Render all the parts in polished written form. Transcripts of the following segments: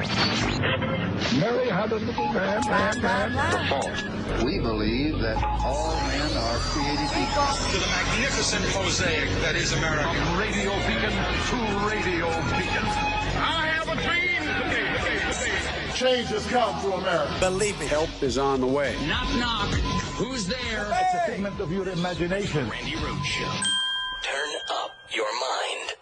Mary had a little lamb. We believe that all men are created equal. To the magnificent mosaic that is America. From radio beacon to radio beacon. I have a dream today. Change has come to America. Believe me. Help is on the way. Knock, knock. Who's there? It's a figment of your imagination. Randi Rhodes Show. Turn up your mind.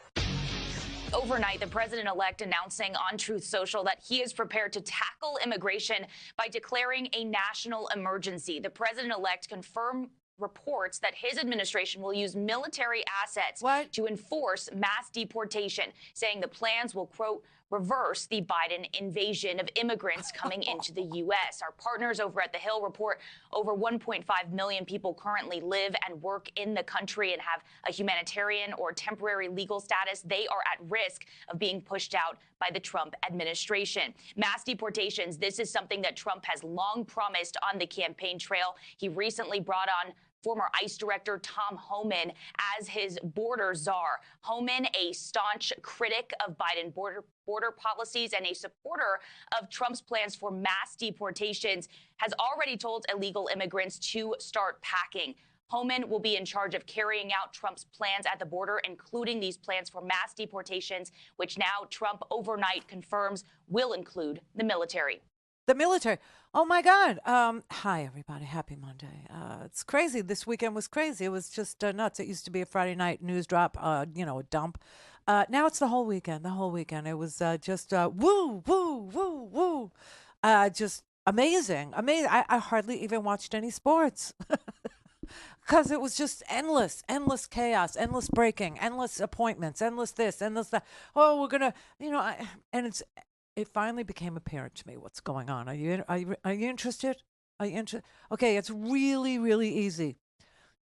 Overnight, the president-elect announcing on Truth Social that he is prepared to tackle immigration by declaring a national emergency. The president-elect confirmed reports that his administration will use military assets to enforce mass deportation, saying the plans will, quote, reverse the Biden invasion of immigrants coming into the U.S. Our partners over at The Hill report over 1.5 million people currently live and work in the country and have a humanitarian or temporary legal status. They are at risk of being pushed out by the Trump administration. Mass deportations, this is something that Trump has long promised on the campaign trail. He recently brought on former ICE Director Tom Homan as his border czar. Homan, a staunch critic of Biden border policies and a supporter of Trump's plans for mass deportations, has already told illegal immigrants to start packing. Homan will be in charge of carrying out Trump's plans at the border, including these plans for mass deportations, which now Trump overnight confirms will include the military. The military. Oh, my God. Hi, everybody. Happy Monday. It's crazy. This weekend was crazy. It was just nuts. It used to be a Friday night news drop, a dump. Now it's the whole weekend. It was just woo, woo, woo, woo. Just amazing. I hardly even watched any sports because it was just endless chaos, endless breaking, endless appointments, endless this, endless that. Oh, we're going to, it finally became apparent to me what's going on. Are you interested? Okay, it's really, really easy.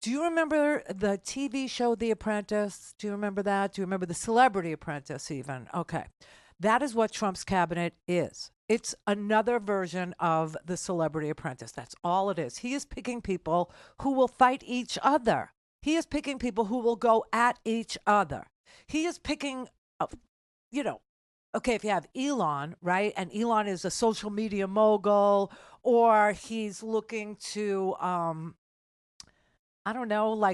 Do you remember the TV show The Apprentice? Do you remember that? Do you remember the Celebrity Apprentice even? Okay. That is what Trump's cabinet is. It's another version of the Celebrity Apprentice. That's all it is. He is picking people who will fight each other. He is picking people who will go at each other. He is picking, okay, if you have Elon, right, and Elon is a social media mogul, or he's looking to,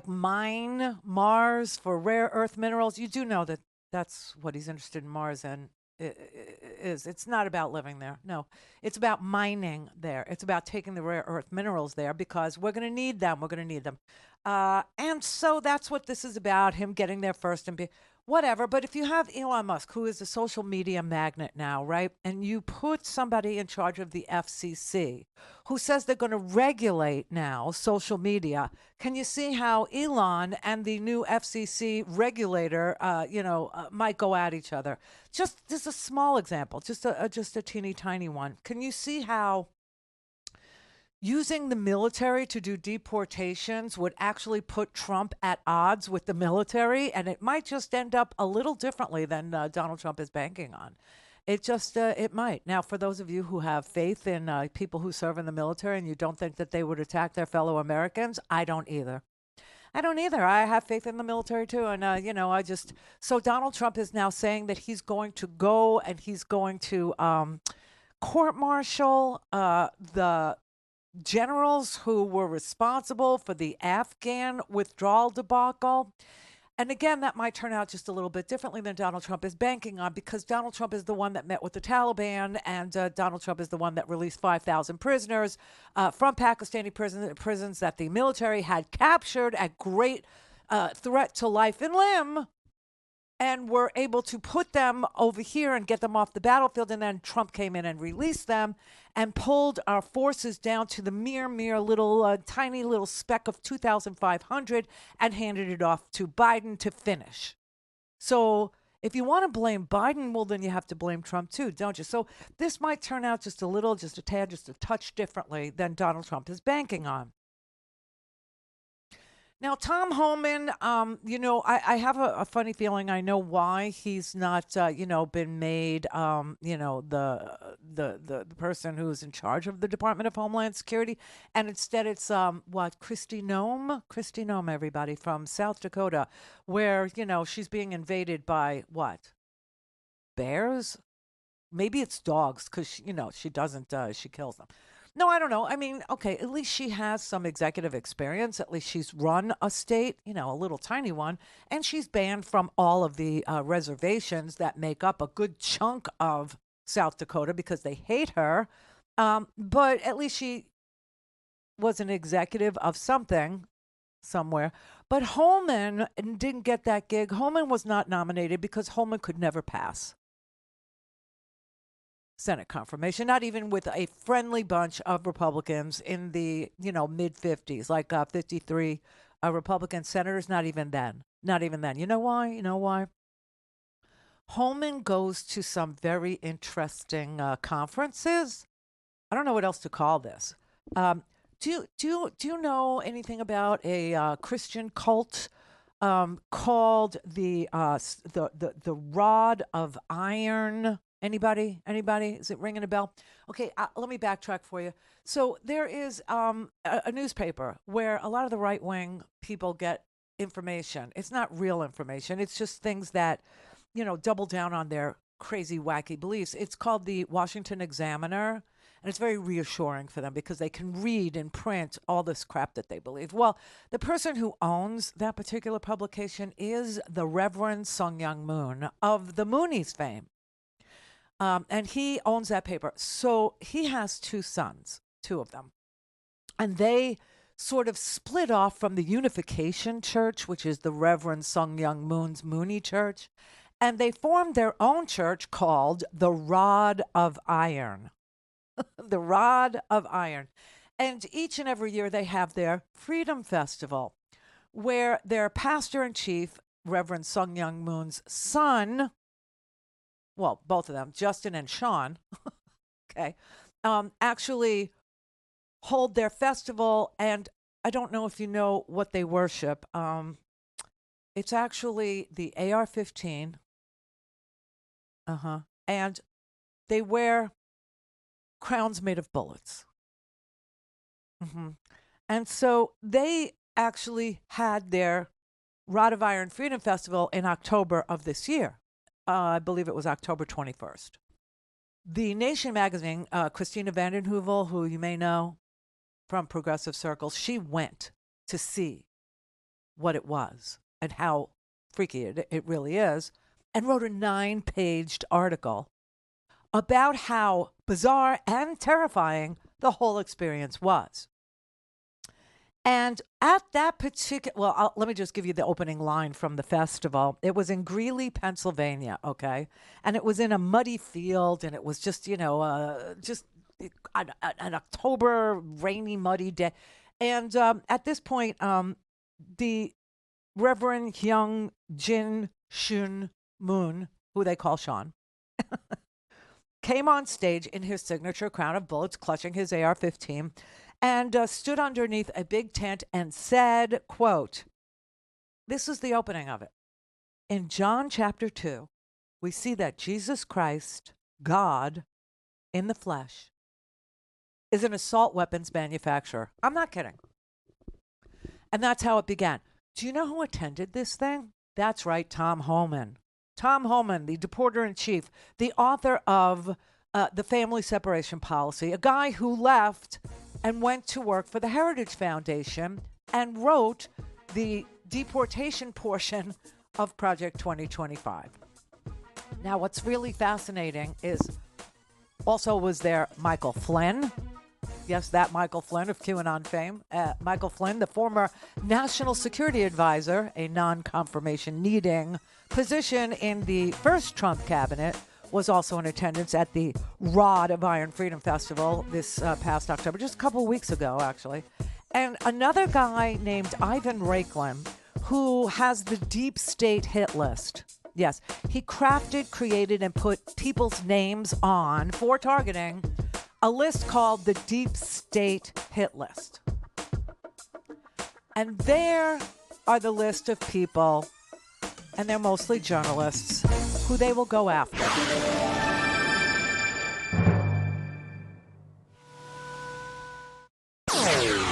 mine Mars for rare earth minerals. You do know that that's what he's interested in Mars in. It's not about living there. No, it's about mining there. It's about taking the rare earth minerals there because we're going to need them. And so that's what this is about, him getting there first and whatever. But if you have Elon Musk, who is a social media magnate now, right, and you put somebody in charge of the FCC who says they're going to regulate now social media, can you see how Elon and the new FCC regulator, might go at each other? Just a small example, just a teeny tiny one. Can you see how using the military to do deportations would actually put Trump at odds with the military, and it might just end up a little differently than Donald Trump is banking on. It might. Now, for those of you who have faith in people who serve in the military and you don't think that they would attack their fellow Americans, I don't either. I have faith in the military too. And, so Donald Trump is now saying that he's going to go and he's going to court-martial the generals who were responsible for the Afghan withdrawal debacle. And again, that might turn out just a little bit differently than Donald Trump is banking on, because Donald Trump is the one that met with the Taliban, and Donald Trump is the one that released 5,000 prisoners from Pakistani prisons that the military had captured at great threat to life and limb, and were able to put them over here and get them off the battlefield. And then Trump came in and released them and pulled our forces down to the mere little tiny little speck of 2,500 and handed it off to Biden to finish. So if you want to blame Biden, well, then you have to blame Trump too, don't you? So this might turn out just a tad, just a touch differently than Donald Trump is banking on. Now, Tom Homan, I have a funny feeling. I know why he's not, been made, the person who's in charge of the Department of Homeland Security. And instead it's, Kristi Noem, everybody, from South Dakota, where, she's being invaded by what? Bears? maybe it's dogs because, she doesn't, she kills them. No, I don't know. I mean, okay, at least she has some executive experience. At least she's run a state, a little tiny one. And she's banned from all of the reservations that make up a good chunk of South Dakota because they hate her. But at least she was an executive of something somewhere. But Holman didn't get that gig. Holman was not nominated because Holman could never pass Senate confirmation, not even with a friendly bunch of Republicans in the, mid-50s, like 53 Republican senators, not even then. Not even then. You know why? Holman goes to some very interesting conferences. I don't know what else to call this. Do you know anything about a Christian cult called the Rod of Iron? Anybody? Is it ringing a bell? Okay, let me backtrack for you. So there is a newspaper where a lot of the right-wing people get information. It's not real information. It's just things that, double down on their crazy, wacky beliefs. It's called the Washington Examiner, and it's very reassuring for them because they can read in print all this crap that they believe. Well, the person who owns that particular publication is the Reverend Sun Myung Moon of the Moonies fame. And he owns that paper. So he has two sons, two of them. And they sort of split off from the Unification Church, which is the Reverend Sun Myung Moon's Mooney Church. And they formed their own church called the Rod of Iron. The Rod of Iron. And each and every year they have their Freedom Festival, where their pastor-in-chief, Reverend Sun Myung Moon's son, well, both of them, Justin and Sean, okay, actually hold their festival. And I don't know if you know what they worship. It's actually the AR-15. And they wear crowns made of bullets. And so they actually had their Rod of Iron Freedom Festival in October of this year. I believe it was October 21st. The Nation magazine, Christina Vanden Heuvel, who you may know from progressive circles, she went to see what it was and how freaky it really is, and wrote a 9-paged article about how bizarre and terrifying the whole experience was. And at that particular, let me just give you the opening line from the festival. It was in Greeley, Pennsylvania, okay? And it was in a muddy field, and it was just, just an October rainy, muddy day. And at this point, the Reverend Hyung Jin Shun Moon, who they call Sean, came on stage in his signature crown of bullets, clutching his AR-15, and stood underneath a big tent and said, quote, this is the opening of it. In John chapter 2, we see that Jesus Christ, God in the flesh, is an assault weapons manufacturer. I'm not kidding. And that's how it began. Do you know who attended this thing? That's right, Tom Homan. Tom Homan, the deporter-in-chief, the author of the Family Separation Policy, a guy who left and went to work for the Heritage Foundation and wrote the deportation portion of Project 2025. Now, what's really fascinating is also was there Michael Flynn. Yes, that Michael Flynn of QAnon fame. Michael Flynn, the former National Security Advisor, a non-confirmation needing position in the first Trump cabinet, was also in attendance at the Rod of Iron Freedom Festival this past October, just a couple of weeks ago, actually. And another guy named Ivan Raiklin, who has the deep state hit list. Yes, he crafted, created, and put people's names on for targeting a list called the Deep State Hit List. And there are the list of people, and they're mostly journalists, who they will go after.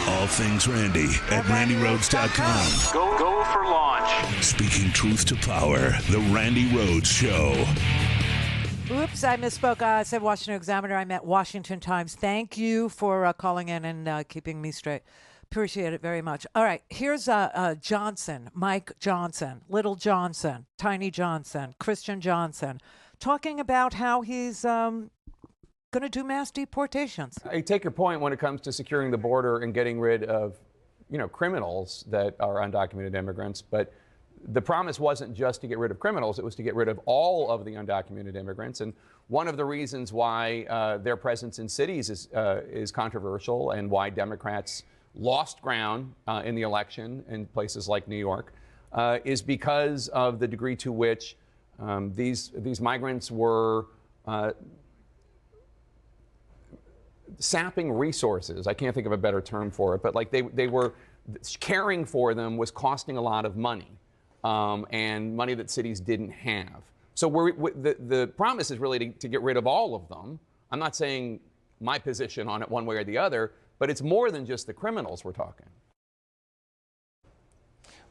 All things Randi at RandiRhodes.com. Go for launch. Speaking truth to power, the Randi Rhodes Show. Oops, I misspoke. I said Washington Examiner. I meant Washington Times. Thank you for calling in and keeping me straight. Appreciate it very much. All right, here's Johnson, Mike Johnson, Little Johnson, Tiny Johnson, Christian Johnson, talking about how he's going to do mass deportations. I take your point when it comes to securing the border and getting rid of, criminals that are undocumented immigrants, but the promise wasn't just to get rid of criminals, it was to get rid of all of the undocumented immigrants. And one of the reasons why their presence in cities is controversial and why Democrats lost ground in the election in places like New York is because of the degree to which these migrants were sapping resources. I can't think of a better term for it, but like they were caring for them was costing a lot of money. And money that cities didn't have. So the promise is really to get rid of all of them. I'm not saying my position on it one way or the other, but it's more than just the criminals we're talking.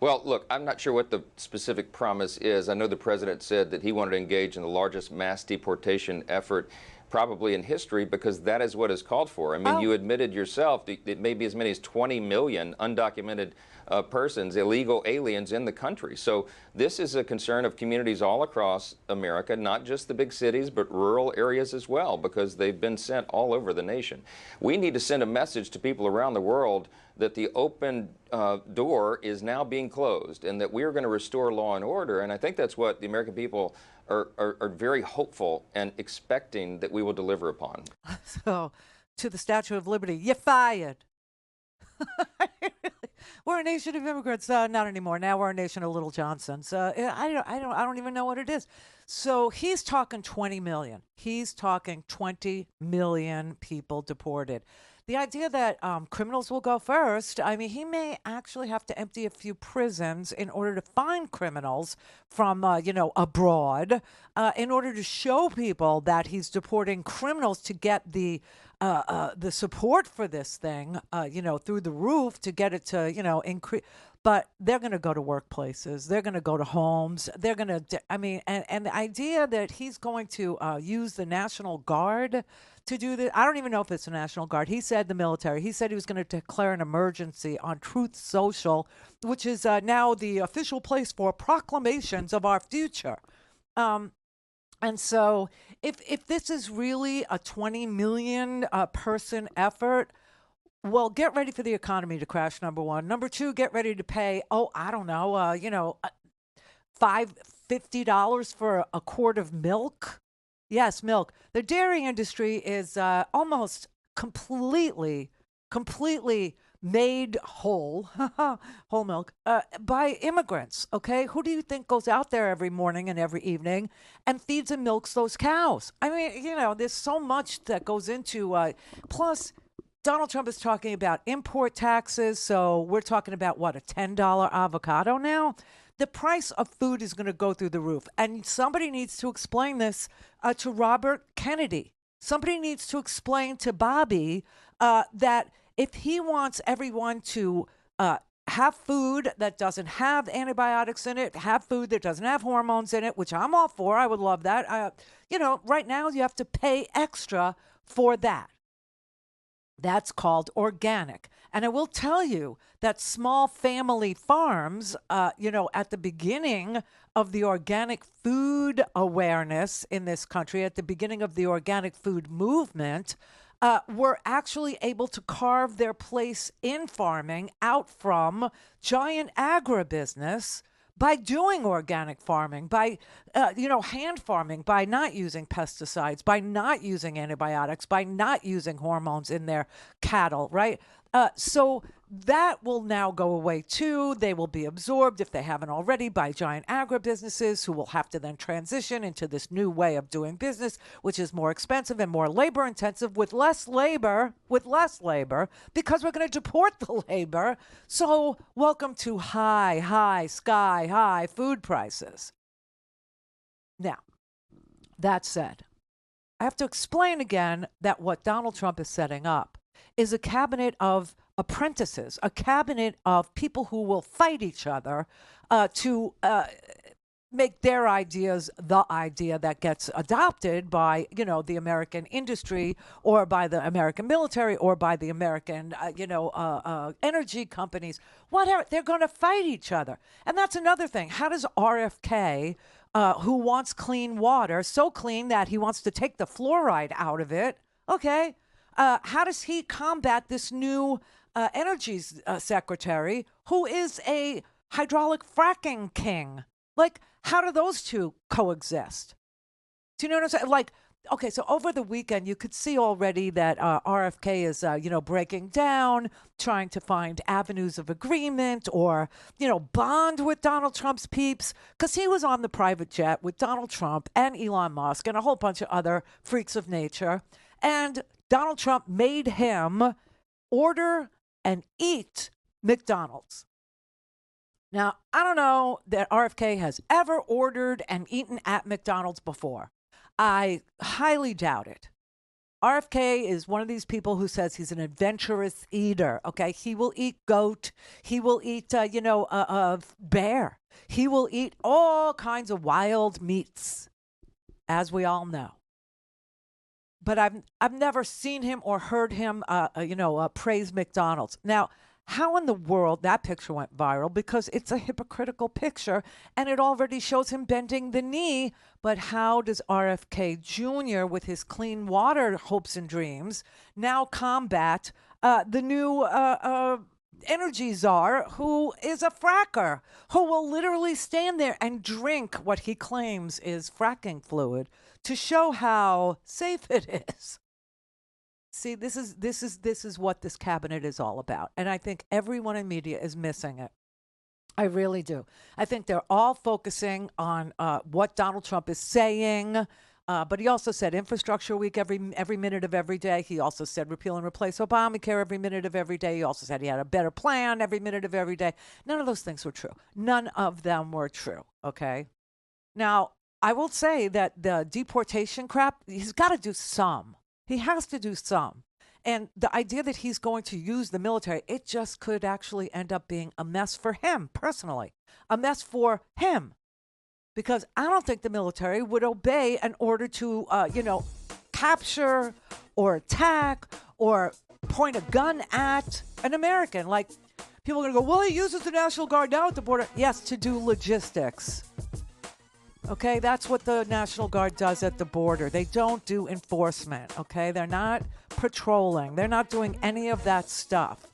Well, look, I'm not sure what the specific promise is. I know the president said that he wanted to engage in the largest mass deportation effort probably in history, because that is what is called for. I mean, you admitted yourself that it may be as many as 20 million undocumented persons, illegal aliens in the country. So this is a concern of communities all across America, not just the big cities, but rural areas as well, because they've been sent all over the nation. We need to send a message to people around the world that the open door is now being closed and that we are going to restore law and order. And I think that's what the American people are very hopeful and expecting that we will deliver upon. So, to the Statue of Liberty, you're fired. We're a nation of immigrants. Not anymore. Now we're a nation of Little Johnsons. I don't even know what it is. So he's talking 20 million. He's talking 20 million people deported. The idea that criminals will go first, I mean, he may actually have to empty a few prisons in order to find criminals from, abroad, in order to show people that he's deporting criminals to get the support for this thing, through the roof to get it to, increase. But they're going to go to workplaces. They're going to go to homes. They're going to, and the idea that he's going to use the National Guard to do this, I don't even know if it's the National Guard. He said the military. He said he was going to declare an emergency on Truth Social, which is now the official place for proclamations of our future. And so if this is really a 20 million person effort, well, get ready for the economy to crash, number one. Number two, get ready to pay, $50 for a quart of milk. Yes, milk. The dairy industry is almost completely made whole, whole milk, by immigrants, okay? Who do you think goes out there every morning and every evening and feeds and milks those cows? I mean, there's so much that goes into, plus Donald Trump is talking about import taxes, so we're talking about, what, a $10 avocado now? The price of food is going to go through the roof, and somebody needs to explain this to Robert Kennedy. Somebody needs to explain to Bobby that if he wants everyone to have food that doesn't have antibiotics in it, have food that doesn't have hormones in it, which I'm all for, I would love that. Right now you have to pay extra for that. That's called organic. And I will tell you that small family farms, at the beginning of the organic food awareness in this country, at the beginning of the organic food movement, were actually able to carve their place in farming out from giant agribusiness by doing organic farming, by, hand farming, by not using pesticides, by not using antibiotics, by not using hormones in their cattle, right? So that will now go away too. They will be absorbed, if they haven't already, by giant agribusinesses who will have to then transition into this new way of doing business, which is more expensive and more labor intensive with less labor, because we're going to deport the labor. So welcome to sky high food prices. Now, that said, I have to explain again that what Donald Trump is setting up is a cabinet of apprentices, a cabinet of people who will fight each other to make their ideas the idea that gets adopted by, the American industry or by the American military or by the American, energy companies, whatever. They're going to fight each other. And that's another thing. How does RFK, who wants clean water, so clean that he wants to take the fluoride out of it, okay, how does he combat this new energy secretary who is a hydraulic fracking king? Like, how do those two coexist? Do you know what I'm saying? Like, okay, so over the weekend, you could see already that RFK is, breaking down, trying to find avenues of agreement or, bond with Donald Trump's peeps, because he was on the private jet with Donald Trump and Elon Musk and a whole bunch of other freaks of nature. And Donald Trump made him order and eat McDonald's. Now, I don't know that RFK has ever ordered and eaten at McDonald's before. I highly doubt it. RFK is one of these people who says he's an adventurous eater, okay? He will eat goat. He will eat, bear. He will eat all kinds of wild meats, as we all know. But I've never seen him or heard him, praise McDonald's. Now, how in the world that picture went viral? Because it's a hypocritical picture and it already shows him bending the knee. But how does RFK Jr., with his clean water hopes and dreams, now combat the new energy czar, who is a fracker, who will literally stand there and drink what he claims is fracking fluid to show how safe it is? See, this is what this cabinet is all about. And I think everyone in media is missing it. I really do. I think they're all focusing on what Donald Trump is saying. But he also said infrastructure week every minute of every day. He also said repeal and replace Obamacare every minute of every day. He also said he had a better plan every minute of every day. None of those things were true. None of them were true. Okay. Now, I will say that the deportation crap, he's got to do some. He has to do some. And the idea that he's going to use the military, it just could actually end up being a mess for him personally, a mess for him. Because I don't think the military would obey an order to, capture or attack or point a gun at an American. Like, people are going to go, well, he uses the National Guard now at the border. Yes, to do logistics. Okay, that's what the National Guard does at the border. They don't do enforcement, okay? They're not patrolling. They're not doing any of that stuff.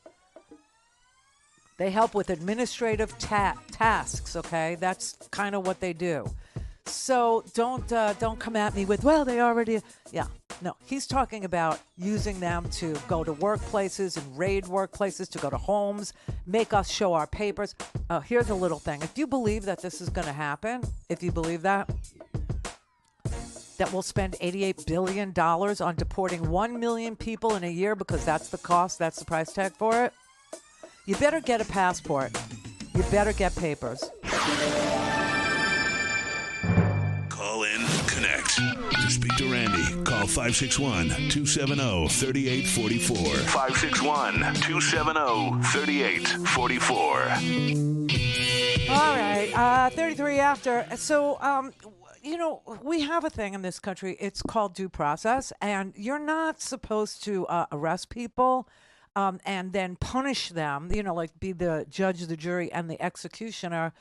They help with administrative tasks, okay? That's kind of what they do. So don't come at me with, well, they already... Yeah, no. He's talking about using them to go to workplaces and raid workplaces, to go to homes, make us show our papers. Here's a little thing. If you believe that this is going to happen, if you believe that we'll spend $88 billion on deporting 1 million people in a year because that's the cost, that's the price tag for it, you better get a passport. You better get papers. Call in, connect. To speak to Randi, call 561-270-3844. 561-270-3844. All right, 33 after. So, we have a thing in this country. It's called due process, and you're not supposed to arrest people and then punish them, like be the judge, the jury, and the executioner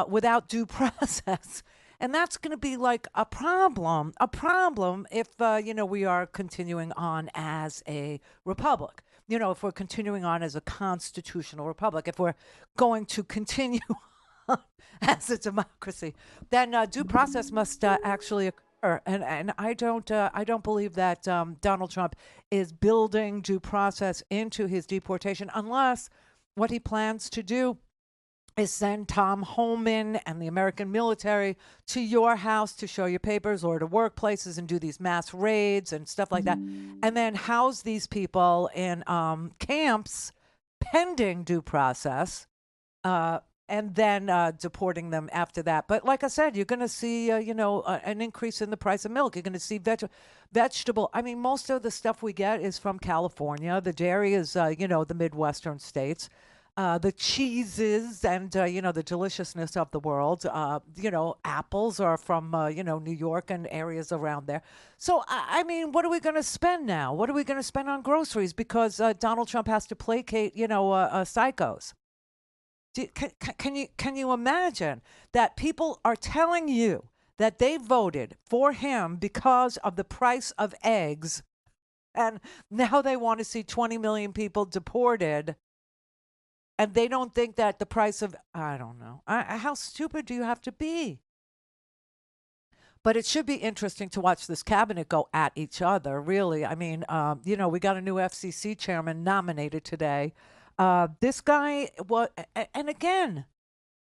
without due process. And that's going to be like a problem if, we are continuing on as a republic. If we're continuing on as a constitutional republic, if we're going to continue as a democracy, then due process must actually occur. And I don't believe that Donald Trump is building due process into his deportation unless what he plans to do is send Tom Homan and the American military to your house to show your papers or to workplaces and do these mass raids and stuff like that, and then house these people in camps pending due process, and then deporting them after that. But like I said, you're going to see, an increase in the price of milk. You're going to see vegetable. I mean, most of the stuff we get is from California. The dairy is, the Midwestern states. the cheeses and, the deliciousness of the world. Apples are from, New York and areas around there. So, I mean, what are we going to spend now? What are we going to spend on groceries? Because Donald Trump has to placate, psychos. Can you imagine that people are telling you that they voted for him because of the price of eggs, and now they want to see 20 million people deported, and they don't think that the price of, I don't know. How stupid do you have to be? But it should be interesting to watch this cabinet go at each other, really. I mean, we got a new FCC chairman nominated today. This guy, and again,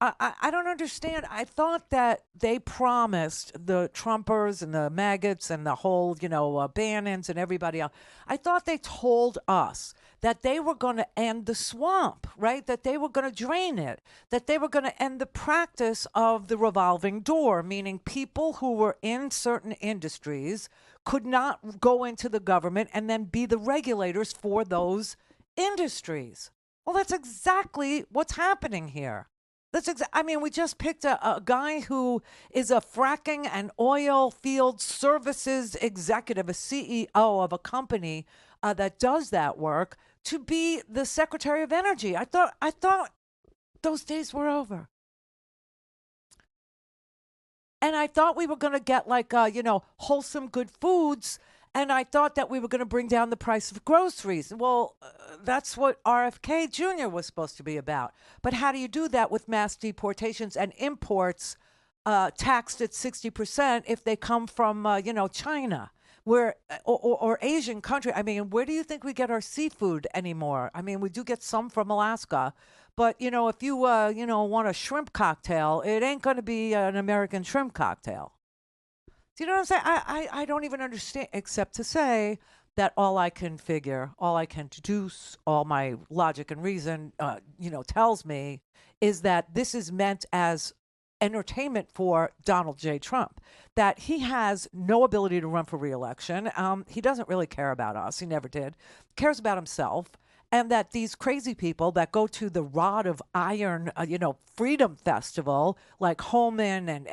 I don't understand. I thought that they promised the Trumpers and the maggots and the whole, Bannons and everybody else. I thought they told us that they were going to end the swamp, right? That they were going to drain it, that they were going to end the practice of the revolving door, meaning people who were in certain industries could not go into the government and then be the regulators for those industries. Well, that's exactly what's happening here. We just picked a guy who is a fracking and oil field services executive, a CEO of a company that does that work, to be the Secretary of Energy. I thought those days were over. And I thought we were going to get wholesome good foods. And I thought that we were going to bring down the price of groceries. Well, that's what RFK Jr. was supposed to be about. But how do you do that with mass deportations and imports taxed at 60% if they come from, China or Asian country? I mean, where do you think we get our seafood anymore? I mean, we do get some from Alaska. But, if you, want a shrimp cocktail, it ain't going to be an American shrimp cocktail. Do you know what I'm saying? I don't even understand, except to say that all I can deduce, all my logic and reason, tells me is that this is meant as entertainment for Donald J. Trump, that he has no ability to run for re-election. He doesn't really care about us. He never did. Cares about himself. And that these crazy people that go to the Rod of Iron, Freedom Festival, like Holman and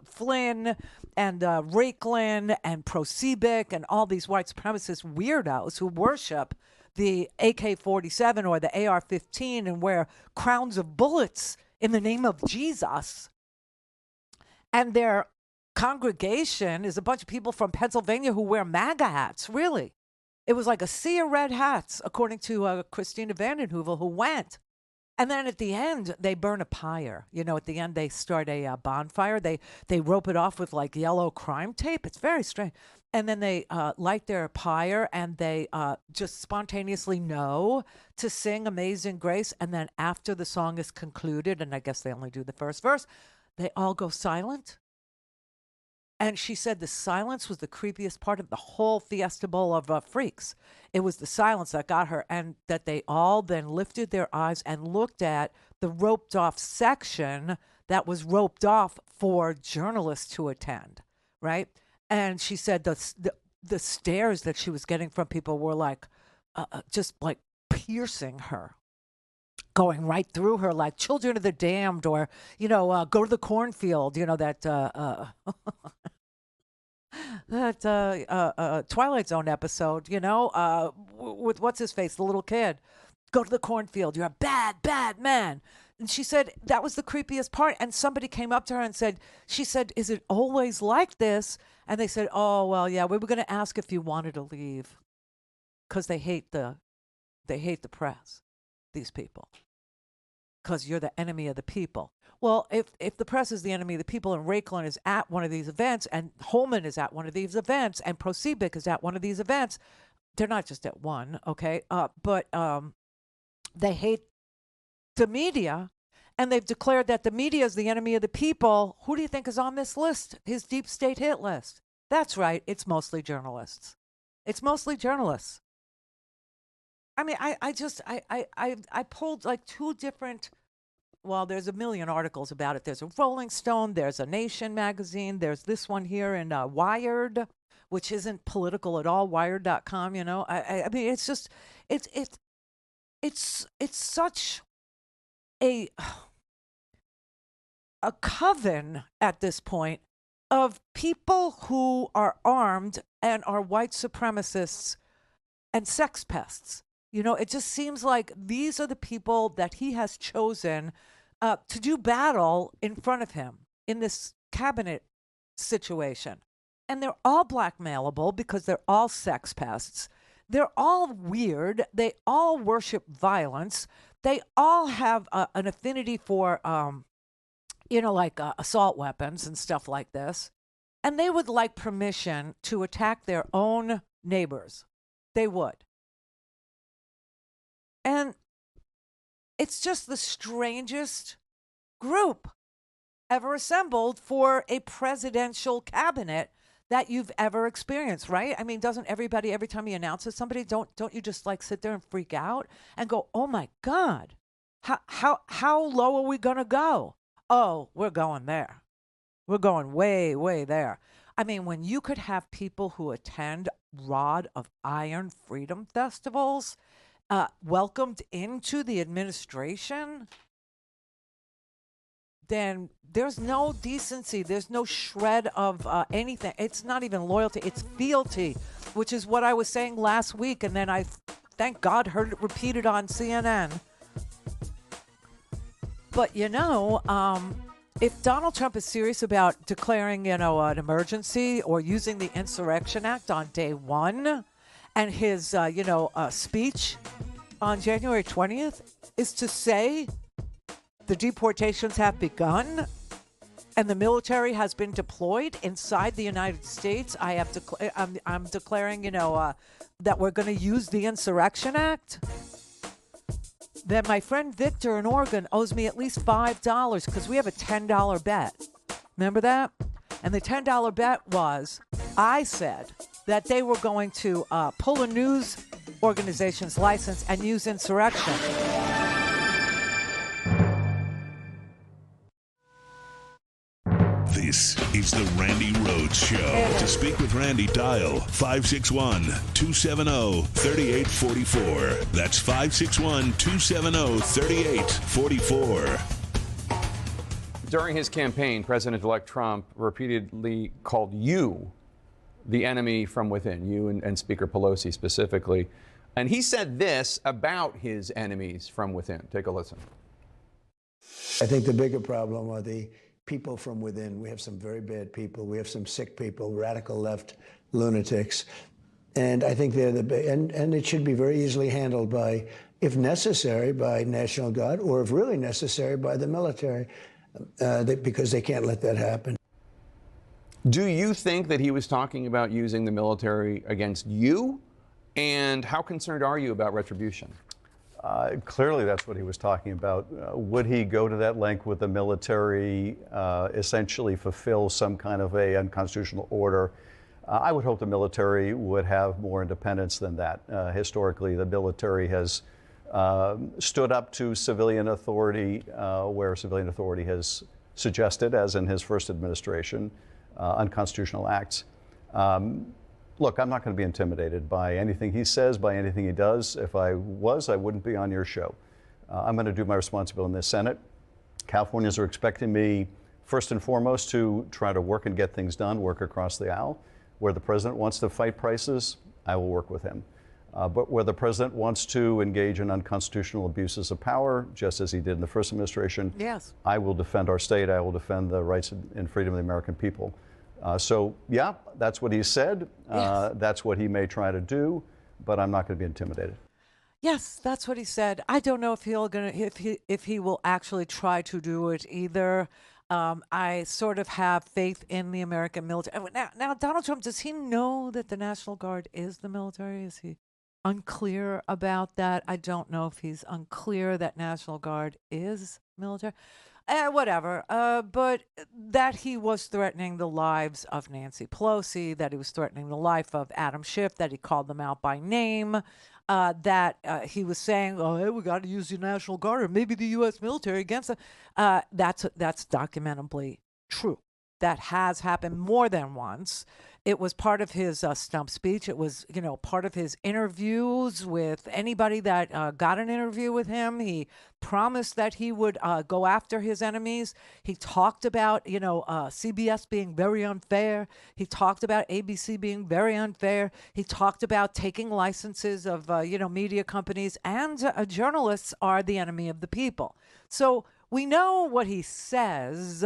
Flynn and Raiklan and Prosebic and all these white supremacist weirdos who worship the AK-47 or the AR-15 and wear crowns of bullets in the name of Jesus. And their congregation is a bunch of people from Pennsylvania who wear MAGA hats, really. It was like a sea of red hats, according to Christina Vanden Heuvel, who went. And then at the end, they burn a pyre. At the end, they start a bonfire. They rope it off with like yellow crime tape. It's very strange. And then they light their pyre and they just spontaneously know to sing Amazing Grace. And then after the song is concluded, and I guess they only do the first verse, they all go silent. And she said the silence was the creepiest part of the whole Fiesta Bowl of freaks. It was the silence that got her, and that they all then lifted their eyes and looked at the roped off section that was roped off for journalists to attend, right? And she said the stares that she was getting from people were like just like piercing her, going right through her like Children of the Damned or, Go to the Cornfield, that that Twilight Zone episode, with what's his face, the little kid. Go to the cornfield. You're a bad, bad man. And she said that was the creepiest part. And somebody came up to her and said, is it always like this? And they said, oh, well, yeah, we were going to ask if you wanted to leave because they hate the press, these people, because you're the enemy of the people. Well, if the press is the enemy of the people and Raiklan is at one of these events and Holman is at one of these events and Prosebic is at one of these events, they're not just at one, okay? But they hate the media, and they've declared that the media is the enemy of the people. Who do you think is on this list, his deep state hit list? That's right. It's mostly journalists. It's mostly journalists. I mean, I pulled like two different. Well, there's a million articles about it. There's a Rolling Stone, there's a Nation magazine, there's this one here in Wired, which isn't political at all, wired.com, I mean, it's just, it's it's such a coven at this point of people who are armed and are white supremacists and sex pests. You know, it just seems like these are the people that he has chosen to do battle in front of him in this cabinet situation. And they're all blackmailable because they're all sex pests. They're all weird. They all worship violence. They all have an affinity for, like assault weapons and stuff like this. And they would like permission to attack their own neighbors. They would. And it's just the strangest group ever assembled for a presidential cabinet that you've ever experienced, right? I mean, doesn't everybody, every time he announces somebody, don't you just like sit there and freak out and go, oh my God, how low are we gonna go? Oh, we're going there. We're going way, way there. I mean, when you could have people who attend Rod of Iron Freedom festivals welcomed into the administration, then there's no decency. There's no shred of anything. It's not even loyalty. It's fealty, which is what I was saying last week. And then I, thank God, heard it repeated on CNN. But, if Donald Trump is serious about declaring, an emergency or using the Insurrection Act on day one, and his, speech on January 20th is to say the deportations have begun and the military has been deployed inside the United States, I'm declaring, that we're going to use the Insurrection Act, then my friend Victor in Oregon owes me at least $5 because we have a $10 bet. Remember that? And the $10 bet was, I said that they were going to pull a news organization's license and use insurrection. This is the Randi Rhodes Show. To speak with Randi, dial 561-270-3844. That's 561-270-3844. During his campaign, President-elect Trump repeatedly called you the enemy from within, you and Speaker Pelosi specifically. And he said this about his enemies from within. Take a listen. I think the bigger problem are the people from within. We have some very bad people. We have some sick people, radical left lunatics. And I think they're and it should be very easily handled by, if necessary, by National Guard, or if really necessary, by the military, because they can't let that happen. Do you think that he was talking about using the military against you? And how concerned are you about retribution? Clearly, that's what he was talking about. Would he go to that length with the military, essentially fulfill some kind of a unconstitutional order? I would hope the military would have more independence than that. Historically, the military has stood up to civilian authority where civilian authority has suggested, as in his first administration, unconstitutional acts. Look, I'm not going to be intimidated by anything he says, by anything he does. If I was, I wouldn't be on your show. I'm going to do my responsibility in the Senate. Californians are expecting me, first and foremost, to try to work and get things done, work across the aisle. Where the president wants to fight prices, I will work with him. But where the president wants to engage in unconstitutional abuses of power, just as he did in the first administration, yes, I will defend our state. I will defend the rights and freedom of the American people. So, yeah, that's what he said. Yes. That's what he may try to do, but I'm not going to be intimidated. Yes, that's what he said. I don't know if if he will actually try to do it either. I sort of have faith in the American military. Now, Donald Trump, does he know that the National Guard is the military? Is he unclear about that? I don't know if he's unclear that National Guard is military. Whatever. But that he was threatening the lives of Nancy Pelosi, that he was threatening the life of Adam Schiff, that he called them out by name, that he was saying, oh, hey, we got to use the National Guard or maybe the U.S. military against them. That's documentably true. That has happened more than once. It was part of his stump speech. It was, part of his interviews with anybody that got an interview with him. He promised that he would go after his enemies. He talked about, CBS being very unfair. He talked about ABC being very unfair. He talked about taking licenses of, media companies, and journalists are the enemy of the people. So we know what he says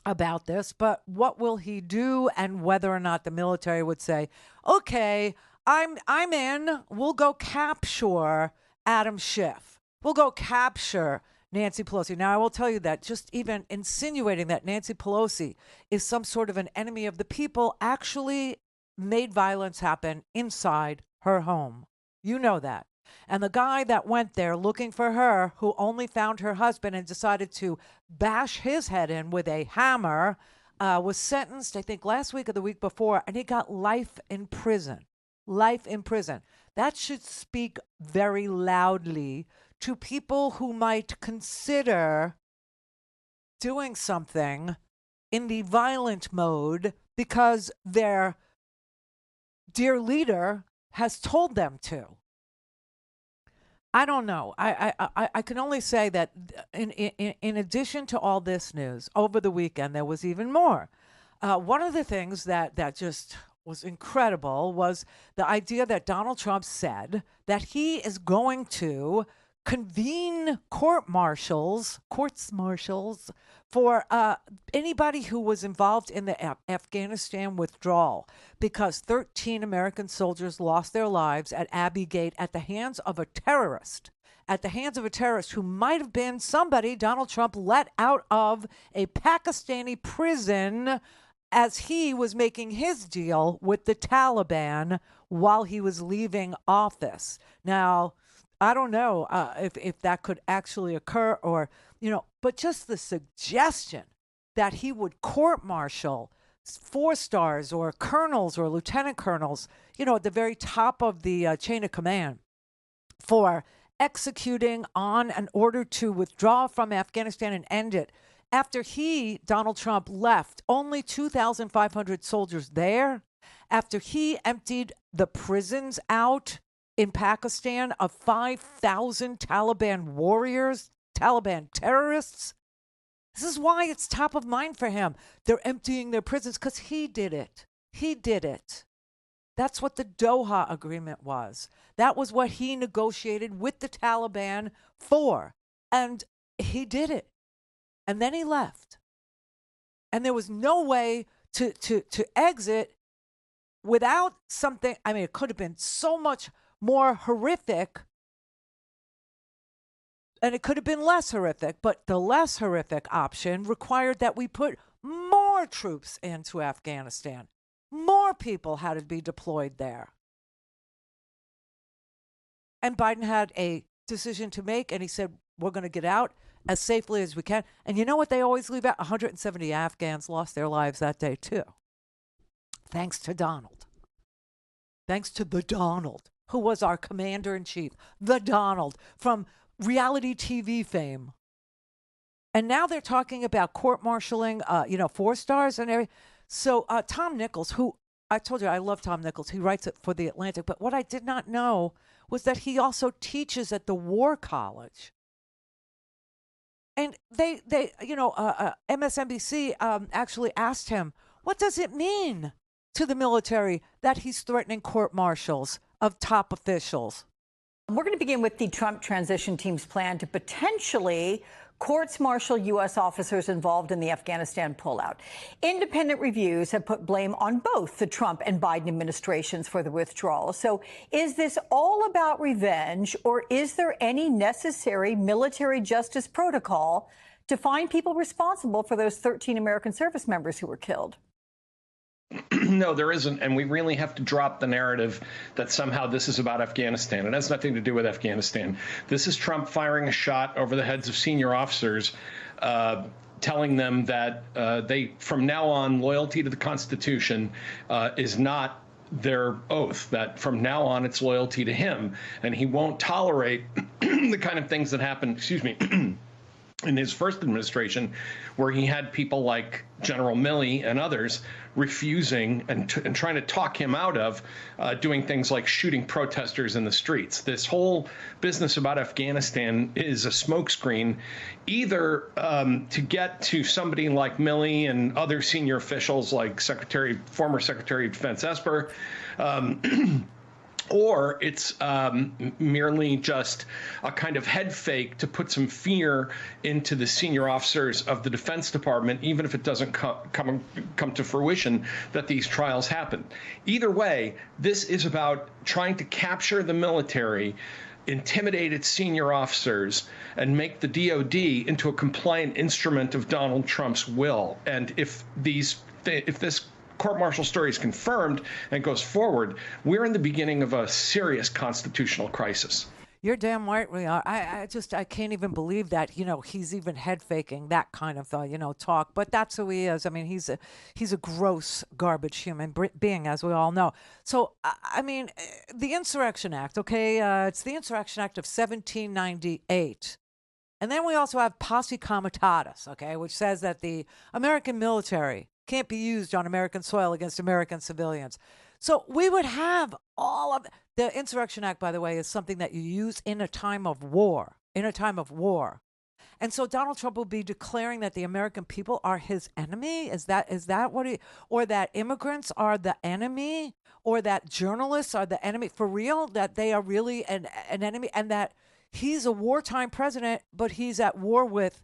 about this, but what will he do, and whether or not the military would say, okay, I'm in, we'll go capture Adam Schiff. We'll go capture Nancy Pelosi. Now, I will tell you that just even insinuating that Nancy Pelosi is some sort of an enemy of the people actually made violence happen inside her home. You know that. And the guy that went there looking for her, who only found her husband and decided to bash his head in with a hammer, was sentenced, I think, last week or the week before, and he got life in prison. Life in prison. That should speak very loudly to people who might consider doing something in the violent mode because their dear leader has told them to. I don't know. I can only say that in addition to all this news, over the weekend there was even more. One of the things that just was incredible was the idea that Donald Trump said that he is going to convene courts martials for anybody who was involved in the Afghanistan withdrawal, because 13 American soldiers lost their lives at Abbey Gate at the hands of a terrorist, who might have been somebody Donald Trump let out of a Pakistani prison as he was making his deal with the Taliban while he was leaving office. Now, I don't know if that could actually occur, or, but just the suggestion that he would court-martial 4-stars or colonels or lieutenant colonels, at the very top of the chain of command for executing on an order to withdraw from Afghanistan and end it. After Donald Trump, left only 2,500 soldiers there, after he emptied the prisons out in Pakistan of 5,000 Taliban warriors, Taliban terrorists. This is why it's top of mind for him. They're emptying their prisons because he did it. He did it. That's what the Doha Agreement was. That was what he negotiated with the Taliban for. And he did it. And then he left. And there was no way to exit without something. I mean, it could have been so much more horrific, and it could have been less horrific, but the less horrific option required that we put more troops into Afghanistan. More people had to be deployed there. And Biden had a decision to make, and he said, we're going to get out as safely as we can. And you know what they always leave out? 170 Afghans lost their lives that day, too. Thanks to Donald. Thanks to the Donald, who was our commander-in-chief, the Donald, from reality TV fame. And now they're talking about court-martialing, 4-stars and everything. So Tom Nichols, who I told you I love Tom Nichols, he writes it for The Atlantic, but what I did not know was that he also teaches at the War College. And MSNBC actually asked him, what does it mean to the military that he's threatening court-martials of top officials? We're going to begin with the Trump transition team's plan to potentially courts-martial U.S. officers involved in the Afghanistan pullout. Independent reviews have put blame on both the Trump and Biden administrations for the withdrawal. So is this all about revenge, or is there any necessary military justice protocol to find people responsible for those 13 American service members who were killed? No, there isn't. And we really have to drop the narrative that somehow this is about Afghanistan. It has nothing to do with Afghanistan. This is Trump firing a shot over the heads of senior officers, telling them that they, from now on, loyalty to the Constitution is not their oath, that from now on it's loyalty to him. And he won't tolerate the kind of things that happened, in his first administration, where he had people like General Milley and others refusing and trying to talk him out of doing things like shooting protesters in the streets. This whole business about Afghanistan is a smokescreen, either to get to somebody like Milley and other senior officials like former Secretary of Defense Esper, or it's merely just a kind of head fake to put some fear into the senior officers of the Defense Department, even if it doesn't come to fruition that these trials happen. Either way, this is about trying to capture the military, intimidate its senior officers, and make the DOD into a compliant instrument of Donald Trump's will. And if this court-martial story is confirmed and goes forward, we're in the beginning of a serious constitutional crisis. You're damn right we are. I can't even believe that, he's even head faking that kind of, talk. But that's who he is. I mean, he's a gross garbage human being, as we all know. So, I mean, the Insurrection Act, okay? It's the Insurrection Act of 1798. And then we also have posse comitatus, okay, which says that the American military can't be used on American soil against American civilians. So we would have all of the Insurrection Act, by the way, is something that you use in a time of war, And so Donald Trump will be declaring that the American people are his enemy. Is that what or that immigrants are the enemy, or that journalists are the enemy for real, that they are really an enemy, and that he's a wartime president, but he's at war with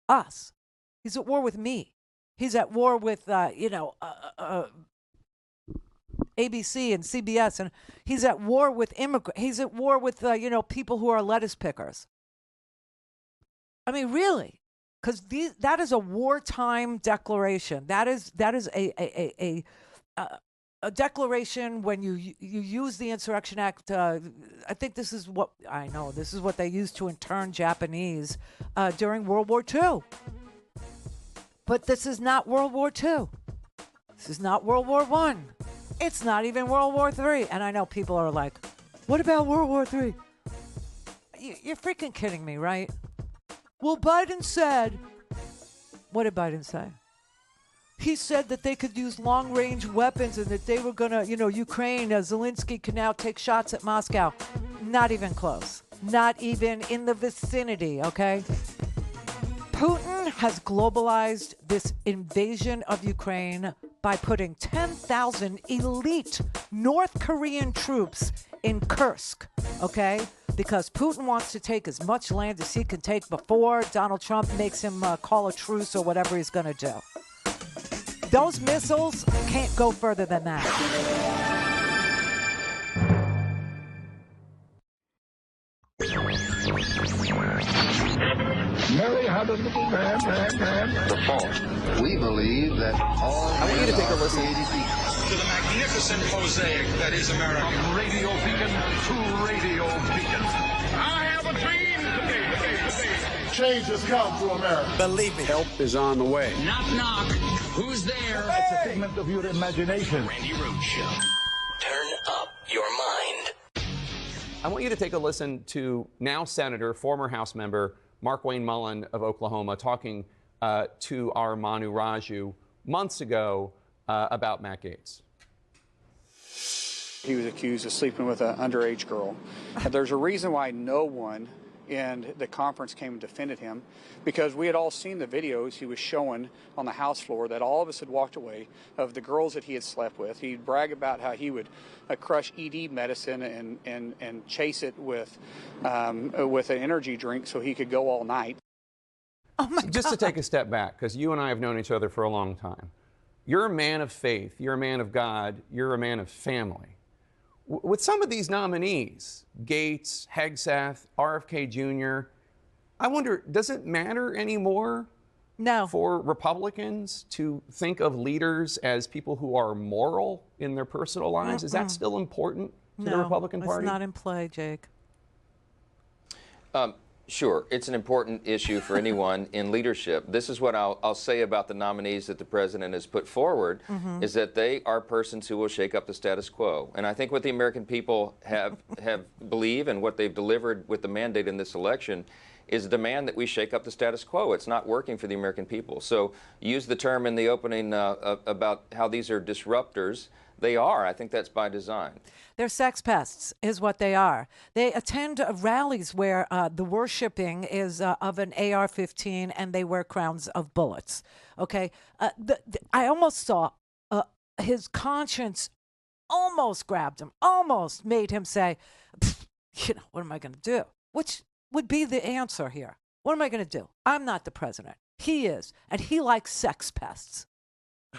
us. He's at war with me. He's at war with, ABC and CBS, and he's at war with immigrants. He's at war with, people who are lettuce pickers. I mean, really, because that is a wartime declaration. That is a declaration when you use the Insurrection Act. I think this is what they used to intern Japanese during World War II. But this is not World War II. This is not World War I. It's not even World War III. And I know people are like, what about World War III? You're freaking kidding me, right? Well, Biden said, what did Biden say? He said that they could use long-range weapons and that they were going to, Ukraine, Zelensky can now take shots at Moscow. Not even close. Not even in the vicinity, okay? Putin has globalized this invasion of Ukraine by putting 10,000 elite North Korean troops in Kursk, okay? Because Putin wants to take as much land as he can take before Donald Trump makes him call a truce or whatever he's going to do. Those missiles can't go further than that. Mary had a little man. The fault. We believe that all. I want you to take a listen to the magnificent mosaic that is America. From radio beacon to radio beacon. I have a dream today. Change has come to America. Believe me. Help is on the way. Knock, knock. Who's there? It's a figment of your imagination. Randi Rhodes Show. Turn up your mind. I want you to take a listen to now Senator, former House member, Mark Wayne Mullen of Oklahoma, talking to our Manu Raju months ago about Matt Gaetz. He was accused of sleeping with an underage girl. And there's a reason why no one in the conference came and defended him, because we had all seen the videos he was showing on the House floor that all of us had walked away of the girls that he had slept with. He'd brag about how he would crush ED medicine and chase it with an energy drink so he could go all night. Oh my Just God. to take a step back, because you and I have known each other for a long time. You're a man of faith. You're a man of God. You're a man of family. With some of these nominees, Gaetz, Hegseth, RFK Jr., I wonder, does it matter anymore for Republicans to think of leaders as people who are moral in their personal lives? Is that still important to the Republican Party? No, it's not in play, Jake. Sure, it's an important issue for anyone in leadership. This is what I'll say about the nominees that the president has put forward, is that they are persons who will shake up the status quo. And I think what the American people have believe and what they've delivered with the mandate in this election is a demand that we shake up the status quo. It's not working for the American people. So use the term in the opening about how these are disruptors. They are. I think that's by design. They're sex pests, is what they are. They attend rallies where the worshipping is of an AR-15 and they wear crowns of bullets. Okay? I almost saw his conscience almost grabbed him, almost made him say, what am I going to do? Which would be the answer here. What am I going to do? I'm not the president. He is, and he likes sex pests.